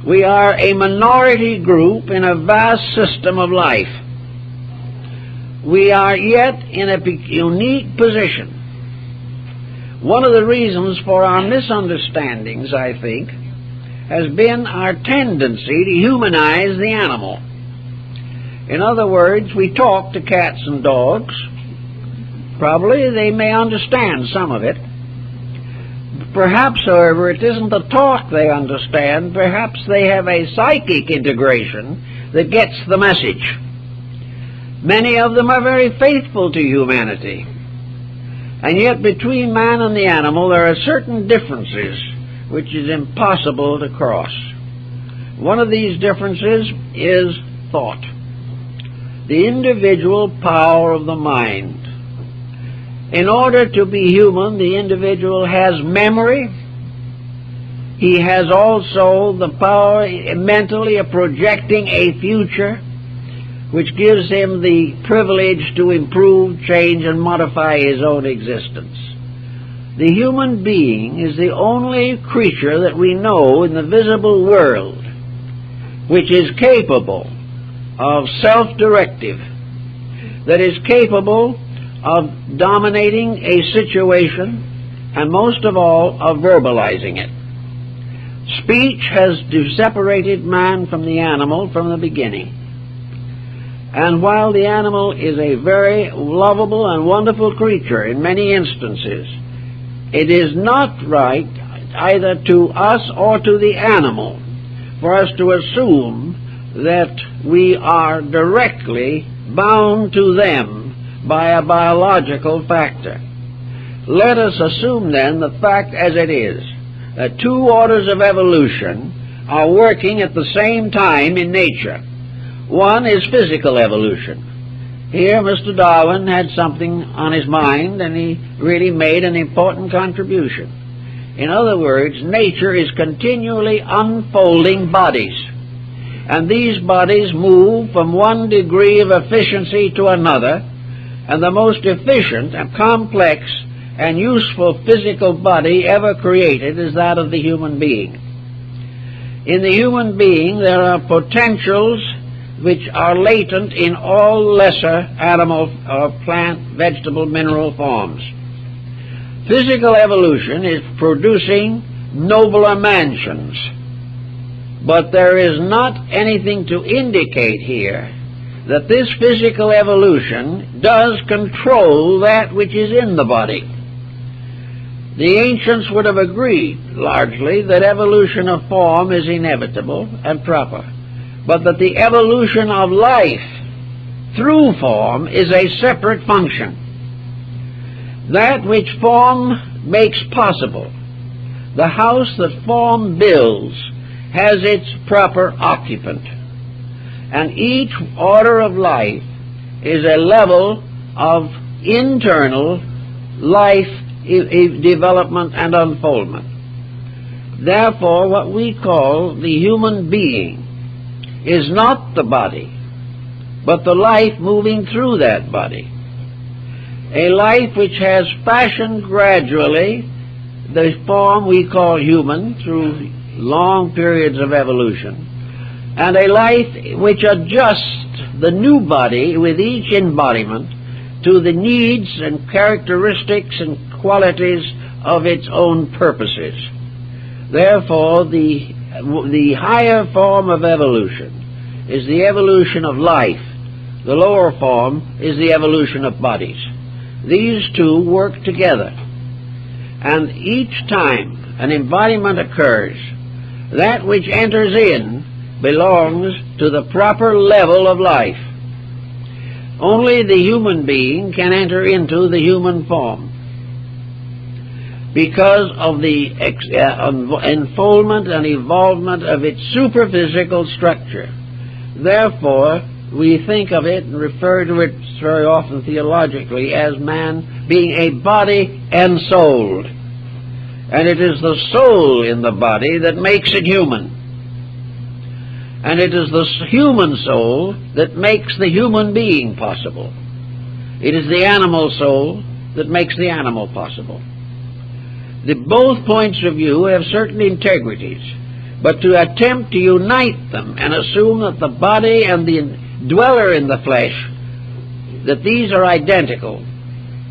We are a minority group in a vast system of life. We are yet in a unique position. One of the reasons for our misunderstandings, I think, has been our tendency to humanize the animal. In other words, we talk to cats and dogs. Probably they may understand some of it. Perhaps, however, it isn't the talk they understand. Perhaps they have a psychic integration that gets the message. Many of them are very faithful to humanity. And yet between man and the animal there are certain differences which is impossible to cross. One of these differences is thought, the individual power of the mind. In order to be human, the individual has memory. He has also the power mentally of projecting a future, which gives him the privilege to improve, change, and modify his own existence. The human being is the only creature that we know in the visible world which is capable of self-directive, that is capable of dominating a situation, and most of all, of verbalizing it. Speech has separated man from the animal from the beginning. And while the animal is a very lovable and wonderful creature in many instances, it is not right either to us or to the animal for us to assume that we are directly bound to them by a biological factor. Let us assume then the fact as it is, that two orders of evolution are working at the same time in nature. One is physical evolution. Here Mr. Darwin had something on his mind, and he really made an important contribution. In other words, nature is continually unfolding bodies, and these bodies move from one degree of efficiency to another, and the most efficient and complex and useful physical body ever created is that of the human being. In the human being there are potentials which are latent in all lesser animal or plant, vegetable, mineral forms. Physical evolution is producing nobler mansions, but there is not anything to indicate here that this physical evolution does control that which is in the body. The ancients would have agreed, largely, that evolution of form is inevitable and proper, but that the evolution of life through form is a separate function. That which form makes possible, the house that form builds, has its proper occupant, and each order of life is a level of internal life development and unfoldment. Therefore, what we call the human being is not the body, but the life moving through that body. A life which has fashioned gradually the form we call human through long periods of evolution, and a life which adjusts the new body with each embodiment to the needs and characteristics and qualities of its own purposes. Therefore, the higher form of evolution is the evolution of life. The lower form is the evolution of bodies. These two work together, and each time an embodiment occurs, that which enters in belongs to the proper level of life. Only the human being can enter into the human form because of the enfoldment and evolvement of its superphysical structure. Therefore, we think of it and refer to it very often theologically as man being a body ensouled. And it is the soul in the body that makes it human. And it is the human soul that makes the human being possible. It is the animal soul that makes the animal possible. Both points of view have certain integrities, but to attempt to unite them and assume that the body and the dweller in the flesh, that these are identical,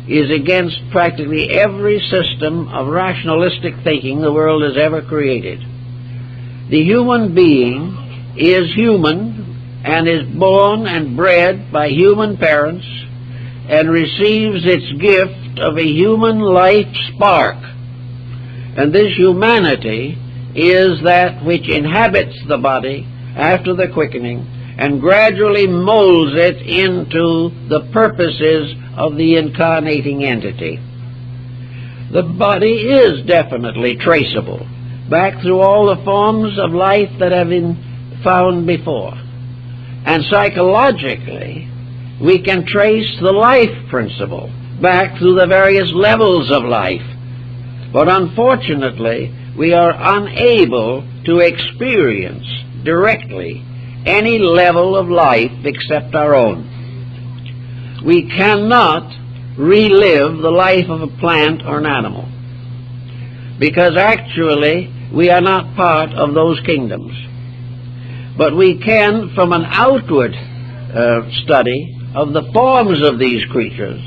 is against practically every system of rationalistic thinking the world has ever created. The human being is human and is born and bred by human parents and receives its gift of a human life spark. And this humanity is that which inhabits the body after the quickening and gradually molds it into the purposes of the incarnating entity. The body is definitely traceable back through all the forms of life that have been found before. And psychologically, we can trace the life principle back through the various levels of life. But unfortunately, we are unable to experience directly any level of life except our own. We cannot relive the life of a plant or an animal, because actually we are not part of those kingdoms. But we can, from an outward study of the forms of these creatures,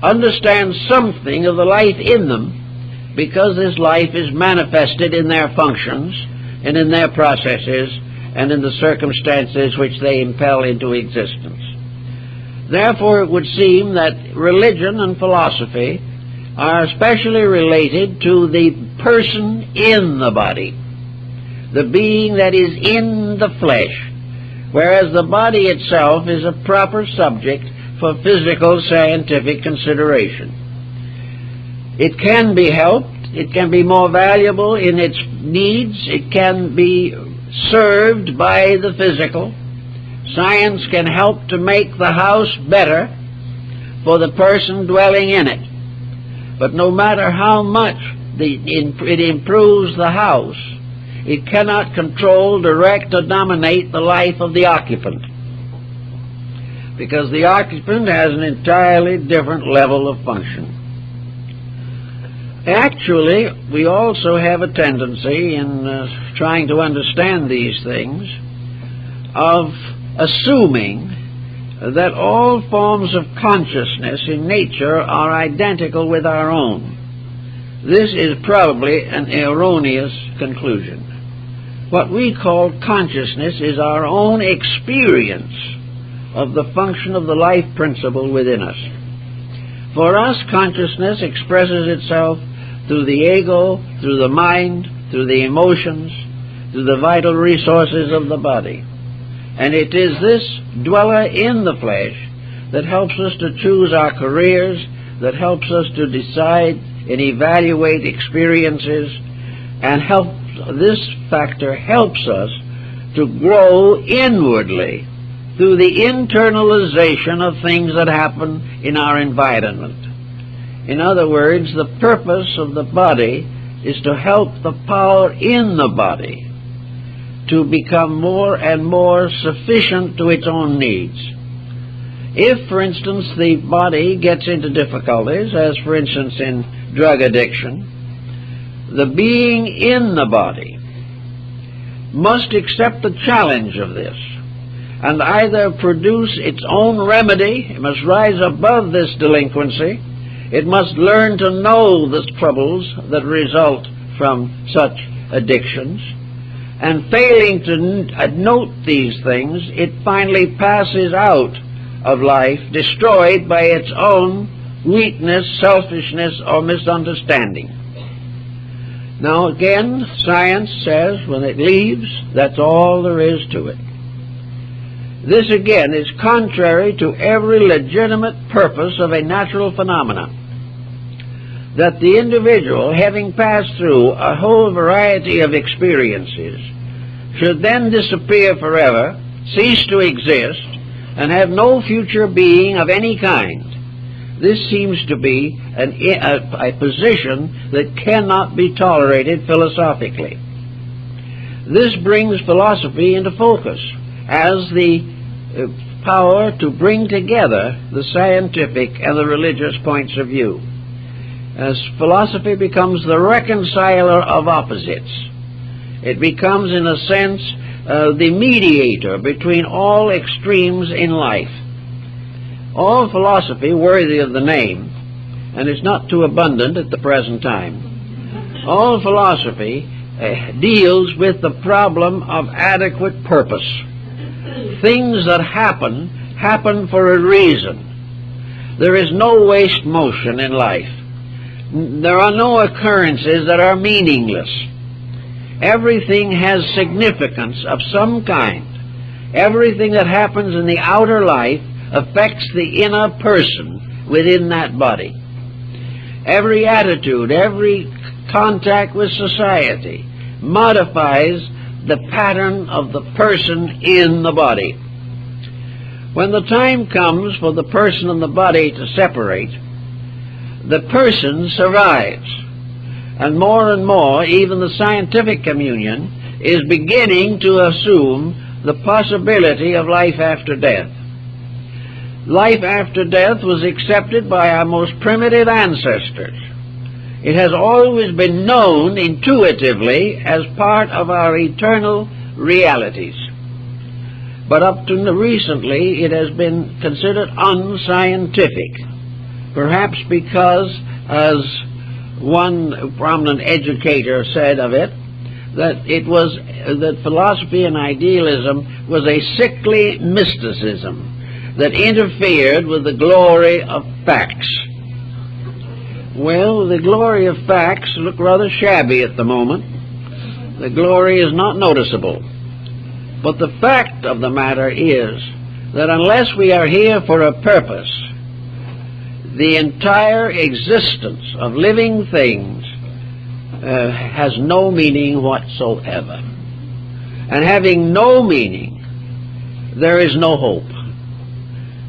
understand something of the life in them because this life is manifested in their functions and in their processes and in the circumstances which they impel into existence. Therefore, it would seem that religion and philosophy are especially related to the person in the body, the being that is in the flesh, whereas the body itself is a proper subject for physical scientific consideration. It can be helped, it can be more valuable in its needs, it can be served by the physical. Science can help to make the house better for the person dwelling in it. But no matter how much it improves the house, it cannot control, direct, or dominate the life of the occupant, because the occupant has an entirely different level of function. Actually, we also have a tendency in trying to understand these things of assuming that all forms of consciousness in nature are identical with our own. This is probably an erroneous conclusion. What we call consciousness is our own experience of the function of the life principle within us. For us, consciousness expresses itself through the ego, through the mind, through the emotions, through the vital resources of the body. And it is this dweller in the flesh that helps us to choose our careers, that helps us to decide and evaluate experiences, and this factor helps us to grow inwardly through the internalization of things that happen in our environment. In other words, the purpose of the body is to help the power in the body to become more and more sufficient to its own needs. If, for instance, the body gets into difficulties, as for instance in drug addiction, the being in the body must accept the challenge of this and either produce its own remedy. It must rise above this delinquency. It must learn to know the troubles that result from such addictions. And failing to note these things, it finally passes out of life, destroyed by its own weakness, selfishness, or misunderstanding. Now again, science says when it leaves, that's all there is to it. This again is contrary to every legitimate purpose of a natural phenomenon, that the individual, having passed through a whole variety of experiences, should then disappear forever, cease to exist, and have no future being of any kind. This seems to be a position that cannot be tolerated philosophically. This brings philosophy into focus as the power to bring together the scientific and the religious points of view. As philosophy becomes the reconciler of opposites, it becomes, in a sense, the mediator between all extremes in life. All philosophy worthy of the name, and it's not too abundant at the present time, all philosophy deals with the problem of adequate purpose. Things that happen for a reason. There is no waste motion in life. There are no occurrences that are meaningless. Everything has significance of some kind. Everything that happens in the outer life affects the inner person within that body. Every attitude, every contact with society modifies the pattern of the person in the body. When the time comes for the person and the body to separate, the person survives. And more, even the scientific communion is beginning to assume the possibility of life after death. Life after death was accepted by our most primitive ancestors. It has always been known intuitively as part of our eternal realities. But up to recently, it has been considered unscientific, perhaps because, as One prominent educator said of it that philosophy and idealism was a sickly mysticism that interfered with the glory of facts. Well, the glory of facts look rather shabby at the moment. The glory is not noticeable. But the fact of the matter is that unless we are here for a purpose, the entire existence of living things has no meaning whatsoever. And having no meaning, there is no hope.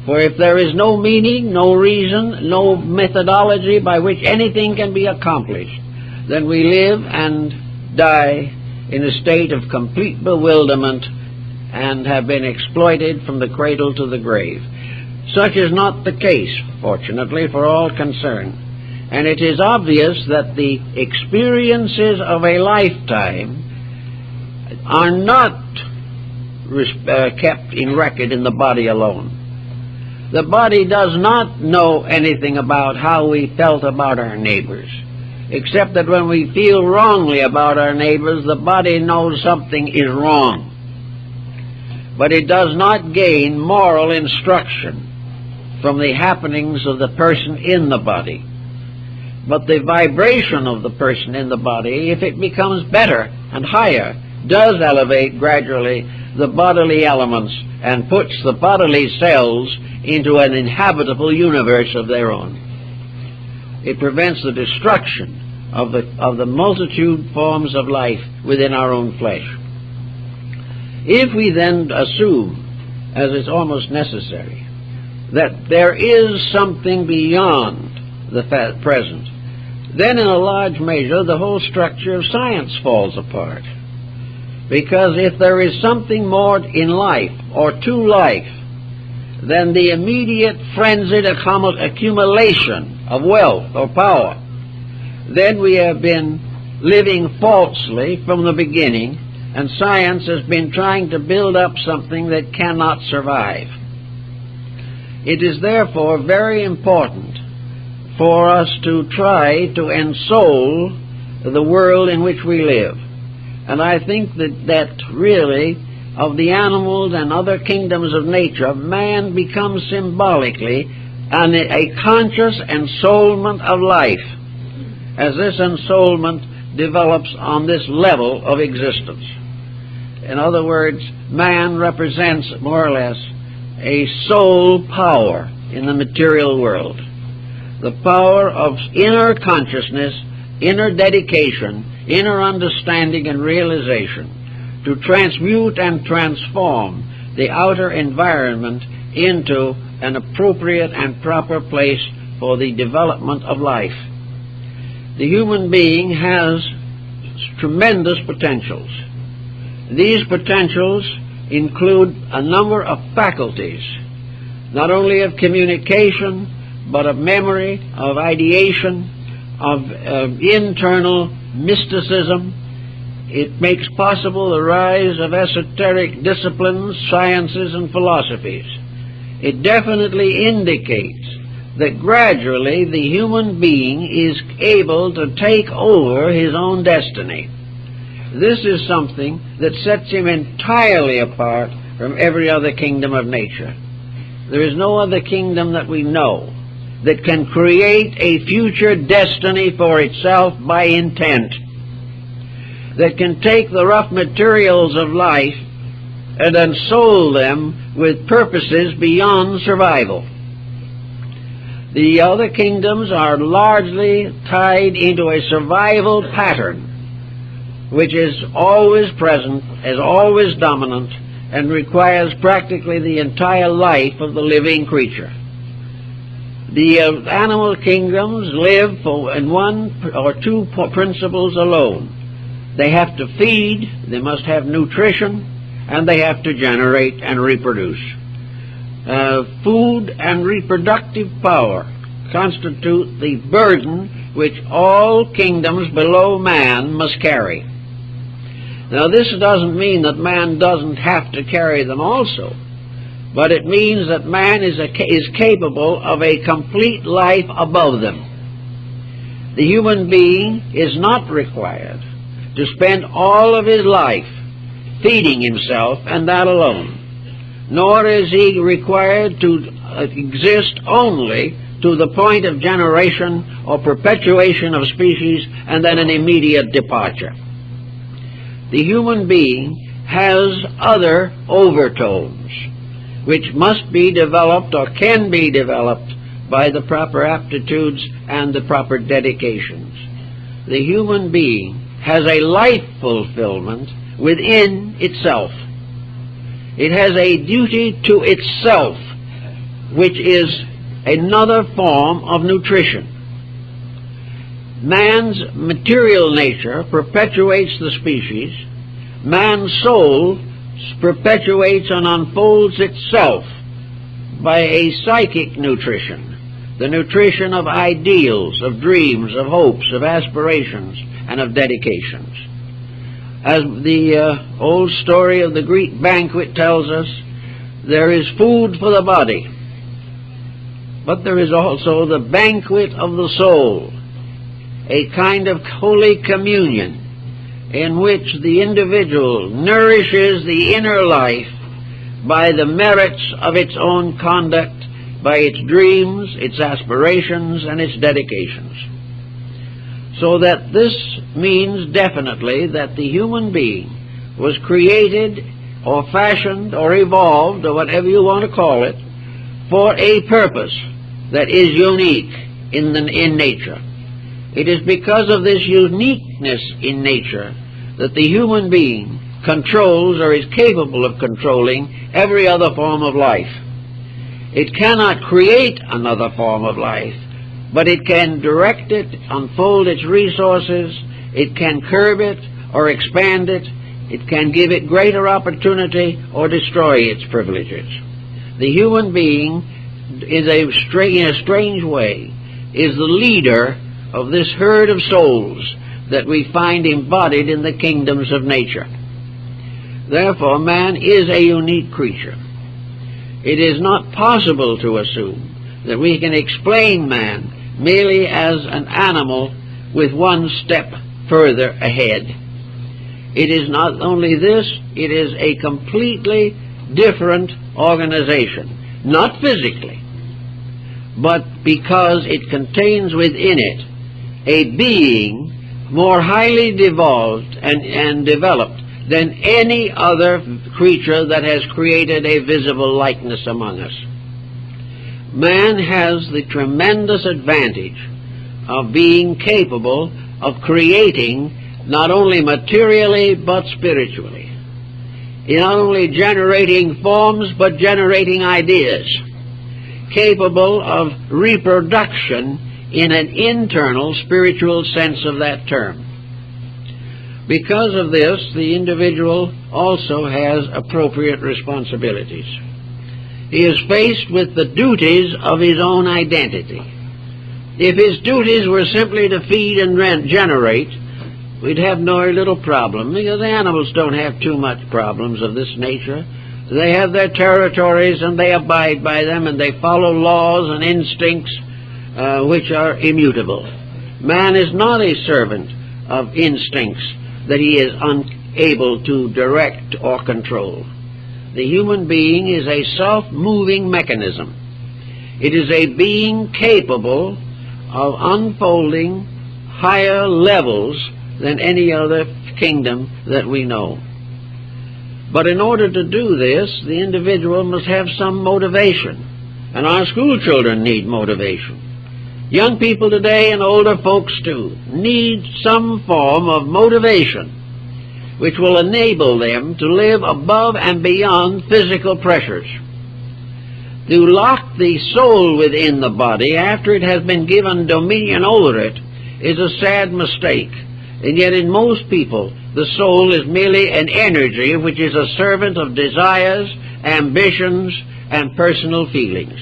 For if there is no meaning, no reason, no methodology by which anything can be accomplished, then we live and die in a state of complete bewilderment and have been exploited from the cradle to the grave. Such is not the case, fortunately, for all concerned. And it is obvious that the experiences of a lifetime are not kept in record in the body alone. The body does not know anything about how we felt about our neighbors, except that when we feel wrongly about our neighbors, the body knows something is wrong. But it does not gain moral instruction from the happenings of the person in the body. But the vibration of the person in the body, if it becomes better and higher, does elevate gradually the bodily elements and puts the bodily cells into an inhabitable universe of their own. It prevents the destruction of the multitude forms of life within our own flesh. If we then assume, as is almost necessary, that there is something beyond the present, then in a large measure the whole structure of science falls apart. Because if there is something more in life or to life than the immediate frenzied accumulation of wealth or power, then we have been living falsely from the beginning, and science has been trying to build up something that cannot survive. It is therefore very important for us to try to ensoul the world in which we live. And I think that really, of the animals and other kingdoms of nature, man becomes symbolically a conscious ensoulment of life, as this ensoulment develops on this level of existence. In other words, man represents more or less a soul power in the material world. The power of inner consciousness, inner dedication, inner understanding and realization to transmute and transform the outer environment into an appropriate and proper place for the development of life. The human being has tremendous potentials. These potentials include a number of faculties, not only of communication, but of memory, of ideation, of internal mysticism. It makes possible the rise of esoteric disciplines, sciences, and philosophies. It definitely indicates that gradually the human being is able to take over his own destiny. This is something that sets him entirely apart from every other kingdom of nature. There is no other kingdom that we know that can create a future destiny for itself by intent, that can take the rough materials of life and ensoul them with purposes beyond survival. The other kingdoms are largely tied into a survival pattern which is always present, is always dominant, and requires practically the entire life of the living creature. The animal kingdoms live in one or two principles alone. They have to feed, they must have nutrition, and they have to generate and reproduce. Food and reproductive power constitute the burden which all kingdoms below man must carry. Now, this doesn't mean that man doesn't have to carry them also, but it means that man is capable of a complete life above them. The human being is not required to spend all of his life feeding himself and that alone, nor is he required to exist only to the point of generation or perpetuation of species and then an immediate departure. The human being has other overtones which must be developed or can be developed by the proper aptitudes and the proper dedications. The human being has a life fulfillment within itself. It has a duty to itself, which is another form of nutrition. Man's material nature perpetuates the species. Man's soul perpetuates and unfolds itself by a psychic nutrition, the nutrition of ideals, of dreams, of hopes, of aspirations, and of dedications. As the old story of the Greek banquet tells us, there is food for the body, but there is also the banquet of the soul, a kind of holy communion in which the individual nourishes the inner life by the merits of its own conduct, by its dreams, its aspirations, and its dedications. So that this means definitely that the human being was created or fashioned or evolved, or whatever you want to call it, for a purpose that is unique in nature. It is because of this uniqueness in nature that the human being controls or is capable of controlling every other form of life. It cannot create another form of life, but it can direct it, unfold its resources, it can curb it or expand it, it can give it greater opportunity or destroy its privileges. The human being is in a strange way, is the leader of this herd of souls that we find embodied in the kingdoms of nature. Therefore, man is a unique creature. It is not possible to assume that we can explain man merely as an animal with one step further ahead. It is not only this, it is a completely different organization, not physically, but because it contains within it a being more highly devolved and developed than any other creature that has created a visible likeness among us. Man has the tremendous advantage of being capable of creating not only materially but spiritually. Not only generating forms but generating ideas, capable of reproduction in an internal spiritual sense of that term. Because of this, the individual also has appropriate responsibilities. He is faced with the duties of his own identity. If his duties were simply to feed and generate, we'd have no little problem, because animals don't have too much problems of this nature. They have their territories and they abide by them, and they follow laws and instincts which are immutable. Man is not a servant of instincts that he is unable to direct or control. The human being is a self-moving mechanism. It is a being capable of unfolding higher levels than any other kingdom that we know. But in order to do this, the individual must have some motivation, and our school children need motivation. Young people today and older folks too need some form of motivation which will enable them to live above and beyond physical pressures. To lock the soul within the body after it has been given dominion over it is a sad mistake, and yet in most people the soul is merely an energy which is a servant of desires, ambitions, and personal feelings.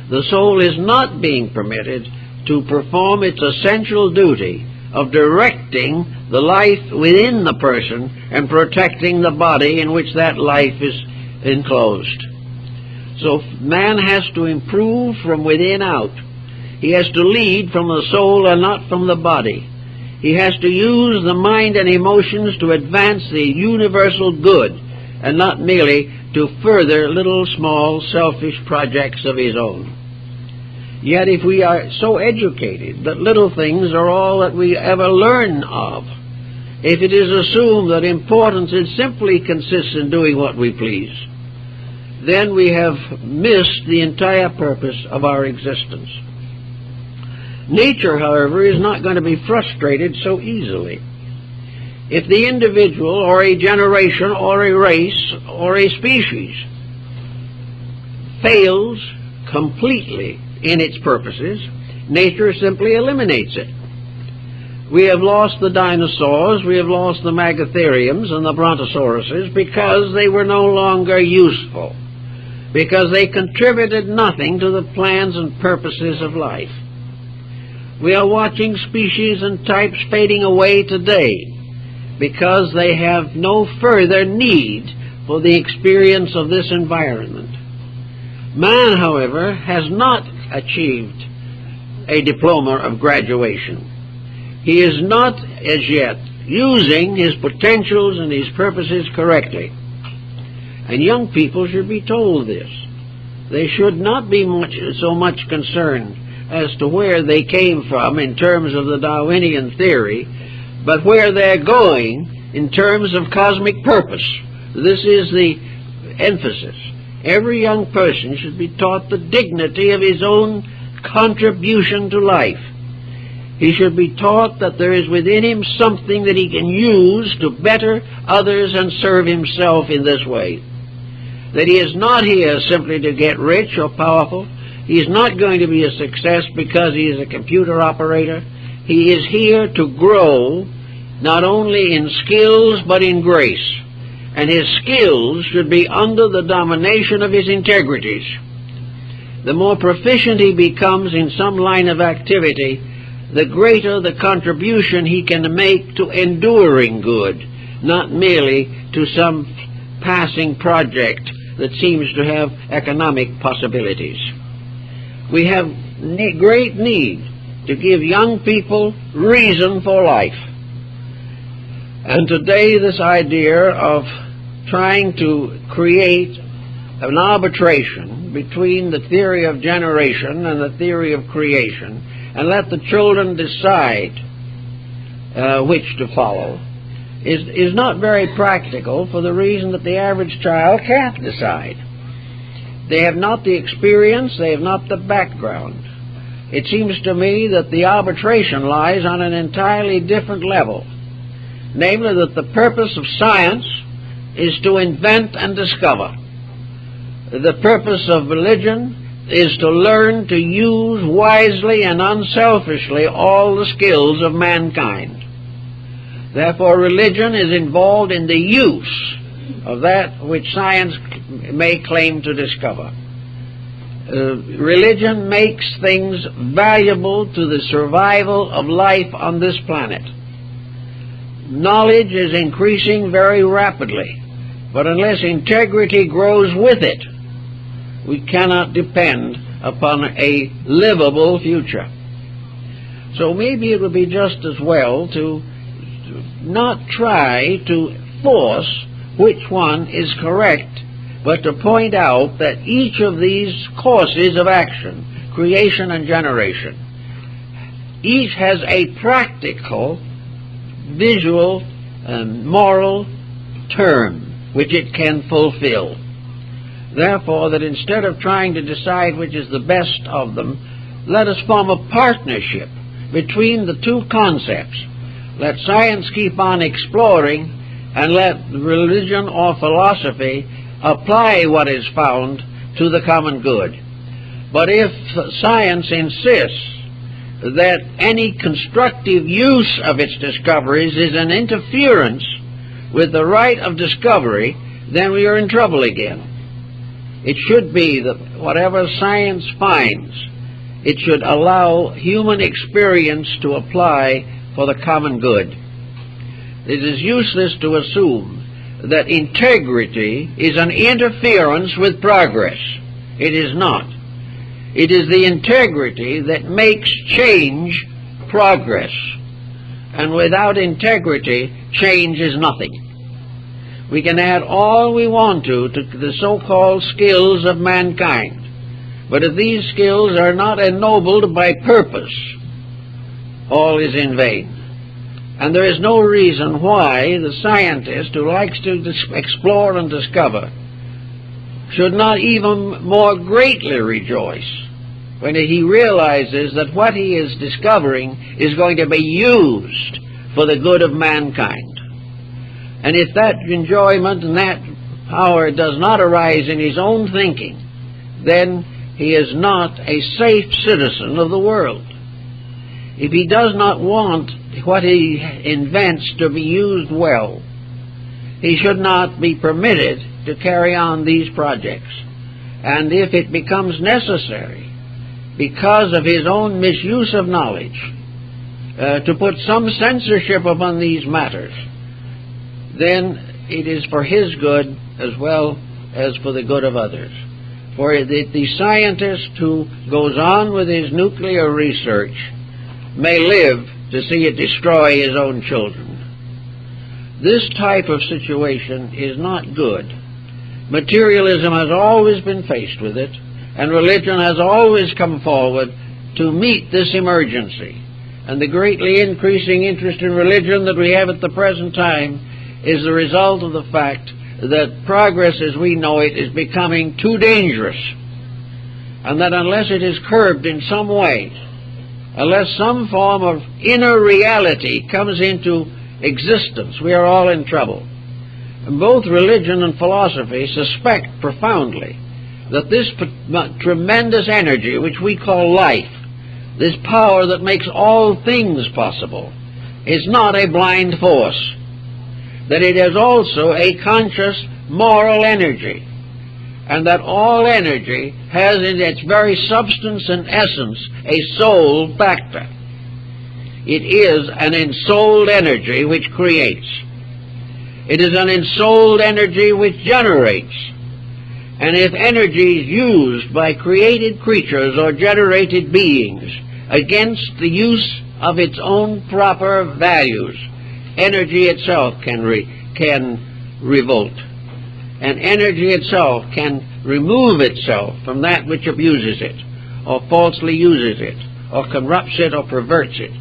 The soul is not being permitted to perform its essential duty of directing the life within the person and protecting the body in which that life is enclosed. So man has to improve from within out. He has to lead from the soul and not from the body. He has to use the mind and emotions to advance the universal good and not merely to further little small selfish projects of his own. Yet if we are so educated that little things are all that we ever learn of, if it is assumed that importance simply consists in doing what we please, then we have missed the entire purpose of our existence. Nature, however, is not going to be frustrated so easily. If the individual or a generation or a race or a species fails completely in its purposes, nature simply eliminates it. We have lost the dinosaurs, we have lost the megatheriums and the brontosauruses because they were no longer useful, because they contributed nothing to the plans and purposes of life. We are watching species and types fading away today because they have no further need for the experience of this environment. Man, however, has not achieved a diploma of graduation. He is not as yet using his potentials and his purposes correctly. And young people should be told this. They should not be so much concerned as to where they came from in terms of the Darwinian theory, but where they're going in terms of cosmic purpose. This is the emphasis. Every young person should be taught the dignity of his own contribution to life. He should be taught that there is within him something that he can use to better others and serve himself in this way. That he is not here simply to get rich or powerful. He is not going to be a success because he is a computer operator. He is here to grow not only in skills but in grace. And his skills should be under the domination of his integrities. The more proficient he becomes in some line of activity, the greater the contribution he can make to enduring good, not merely to some passing project that seems to have economic possibilities. We have great need to give young people reason for life. And today this idea of trying to create an arbitration between the theory of generation and the theory of creation and let the children decide which to follow is not very practical, for the reason that the average child can't decide. They have not the experience, they have not the background. It seems to me that the arbitration lies on an entirely different level, namely that the purpose of science is to invent and discover. The purpose of religion is to learn to use wisely and unselfishly all the skills of mankind. Therefore, religion is involved in the use of that which science may claim to discover. Religion makes things valuable to the survival of life on this planet. Knowledge is increasing very rapidly, but unless integrity grows with it, we cannot depend upon a livable future. So maybe it would be just as well to not try to force which one is correct, but to point out that each of these courses of action, creation and generation, each has a practical, visual, and moral term which it can fulfill. Therefore, that instead of trying to decide which is the best of them, let us form a partnership between the two concepts. Let science keep on exploring, and let religion or philosophy apply what is found to the common good. But if science insists that any constructive use of its discoveries is an interference with the right of discovery, then we are in trouble again. It should be that whatever science finds, it should allow human experience to apply for the common good. It is useless to assume that integrity is an interference with progress. It is not. It is the integrity that makes change progress. And without integrity, change is nothing. We can add all we want to the so-called skills of mankind. But if these skills are not ennobled by purpose, all is in vain. And there is no reason why the scientist who likes to explore and discover should not even more greatly rejoice when he realizes that what he is discovering is going to be used for the good of mankind. And if that enjoyment and that power does not arise in his own thinking, then he is not a safe citizen of the world. If he does not want what he invents to be used well, he should not be permitted to carry on these projects. And if it becomes necessary, because of his own misuse of knowledge, to put some censorship upon these matters, then it is for his good as well as for the good of others. For the scientist who goes on with his nuclear research may live to see it destroy his own children. This type of situation is not good. Materialism has always been faced with it, and religion has always come forward to meet this emergency. And the greatly increasing interest in religion that we have at the present time is the result of the fact that progress as we know it is becoming too dangerous, and that unless it is curbed in some way, unless some form of inner reality comes into existence, we are all in trouble. And both religion and philosophy suspect profoundly that this tremendous energy which we call life, this power that makes all things possible, is not a blind force, that it is also a conscious moral energy, and that all energy has in its very substance and essence a soul factor. It is an ensouled energy which creates. It is an ensouled energy which generates. And if energy is used by created creatures or generated beings against the use of its own proper values, energy itself can revolt. And energy itself can remove itself from that which abuses it, or falsely uses it, or corrupts it, or perverts it.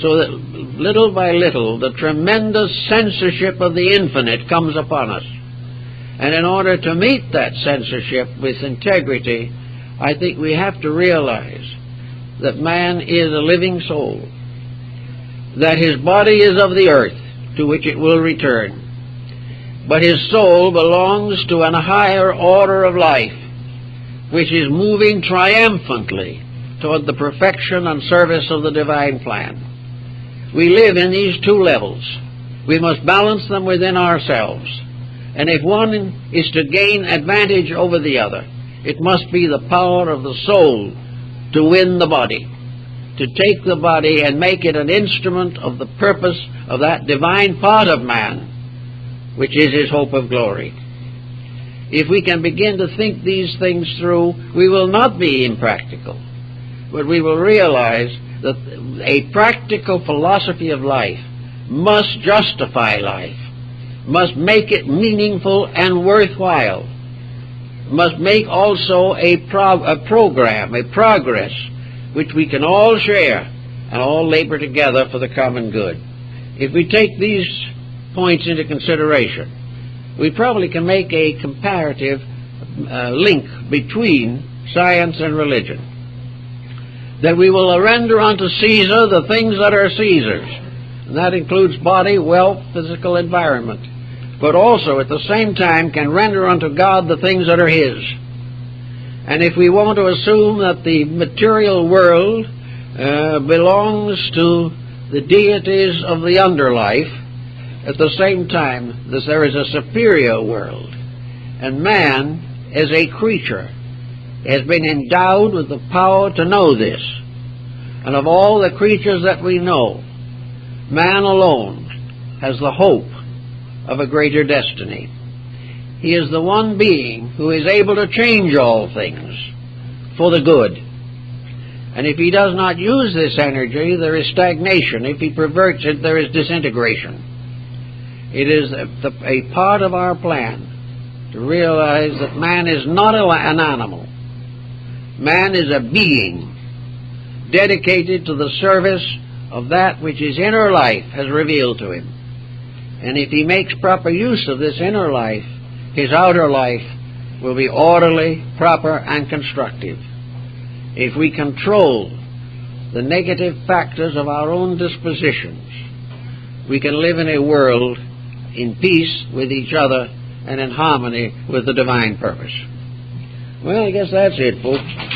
So that little by little the tremendous censorship of the infinite comes upon us. And in order to meet that censorship with integrity, I think we have to realize that man is a living soul, that his body is of the earth, to which it will return, but his soul belongs to a higher order of life, which is moving triumphantly toward the perfection and service of the divine plan. We live in these two levels. We must balance them within ourselves. And if one is to gain advantage over the other, it must be the power of the soul to win the body, to take the body and make it an instrument of the purpose of that divine part of man, which is his hope of glory. If we can begin to think these things through, we will not be impractical, but we will realize that a practical philosophy of life must justify life, must make it meaningful and worthwhile, must make also a program, a progress, which we can all share and all labor together for the common good. If we take these points into consideration, we probably can make a comparative link between science and religion. That we will render unto Caesar the things that are Caesar's, and that includes body, wealth, physical environment, but also at the same time can render unto God the things that are his. And if we want to assume that the material world belongs to the deities of the underlife, at the same time that there is a superior world, and man as a creature has been endowed with the power to know this. And of all the creatures that we know, man alone has the hope of a greater destiny. He is the one being who is able to change all things, for the good. And if he does not use this energy, there is stagnation. If he perverts it, there is disintegration. It is a part of our plan to realize that man is not an animal. Man is a being dedicated to the service of that which his inner life has revealed to him. And if he makes proper use of this inner life, his outer life will be orderly, proper, and constructive. If we control the negative factors of our own dispositions, we can live in a world in peace with each other and in harmony with the divine purpose. Well, I guess that's it, folks.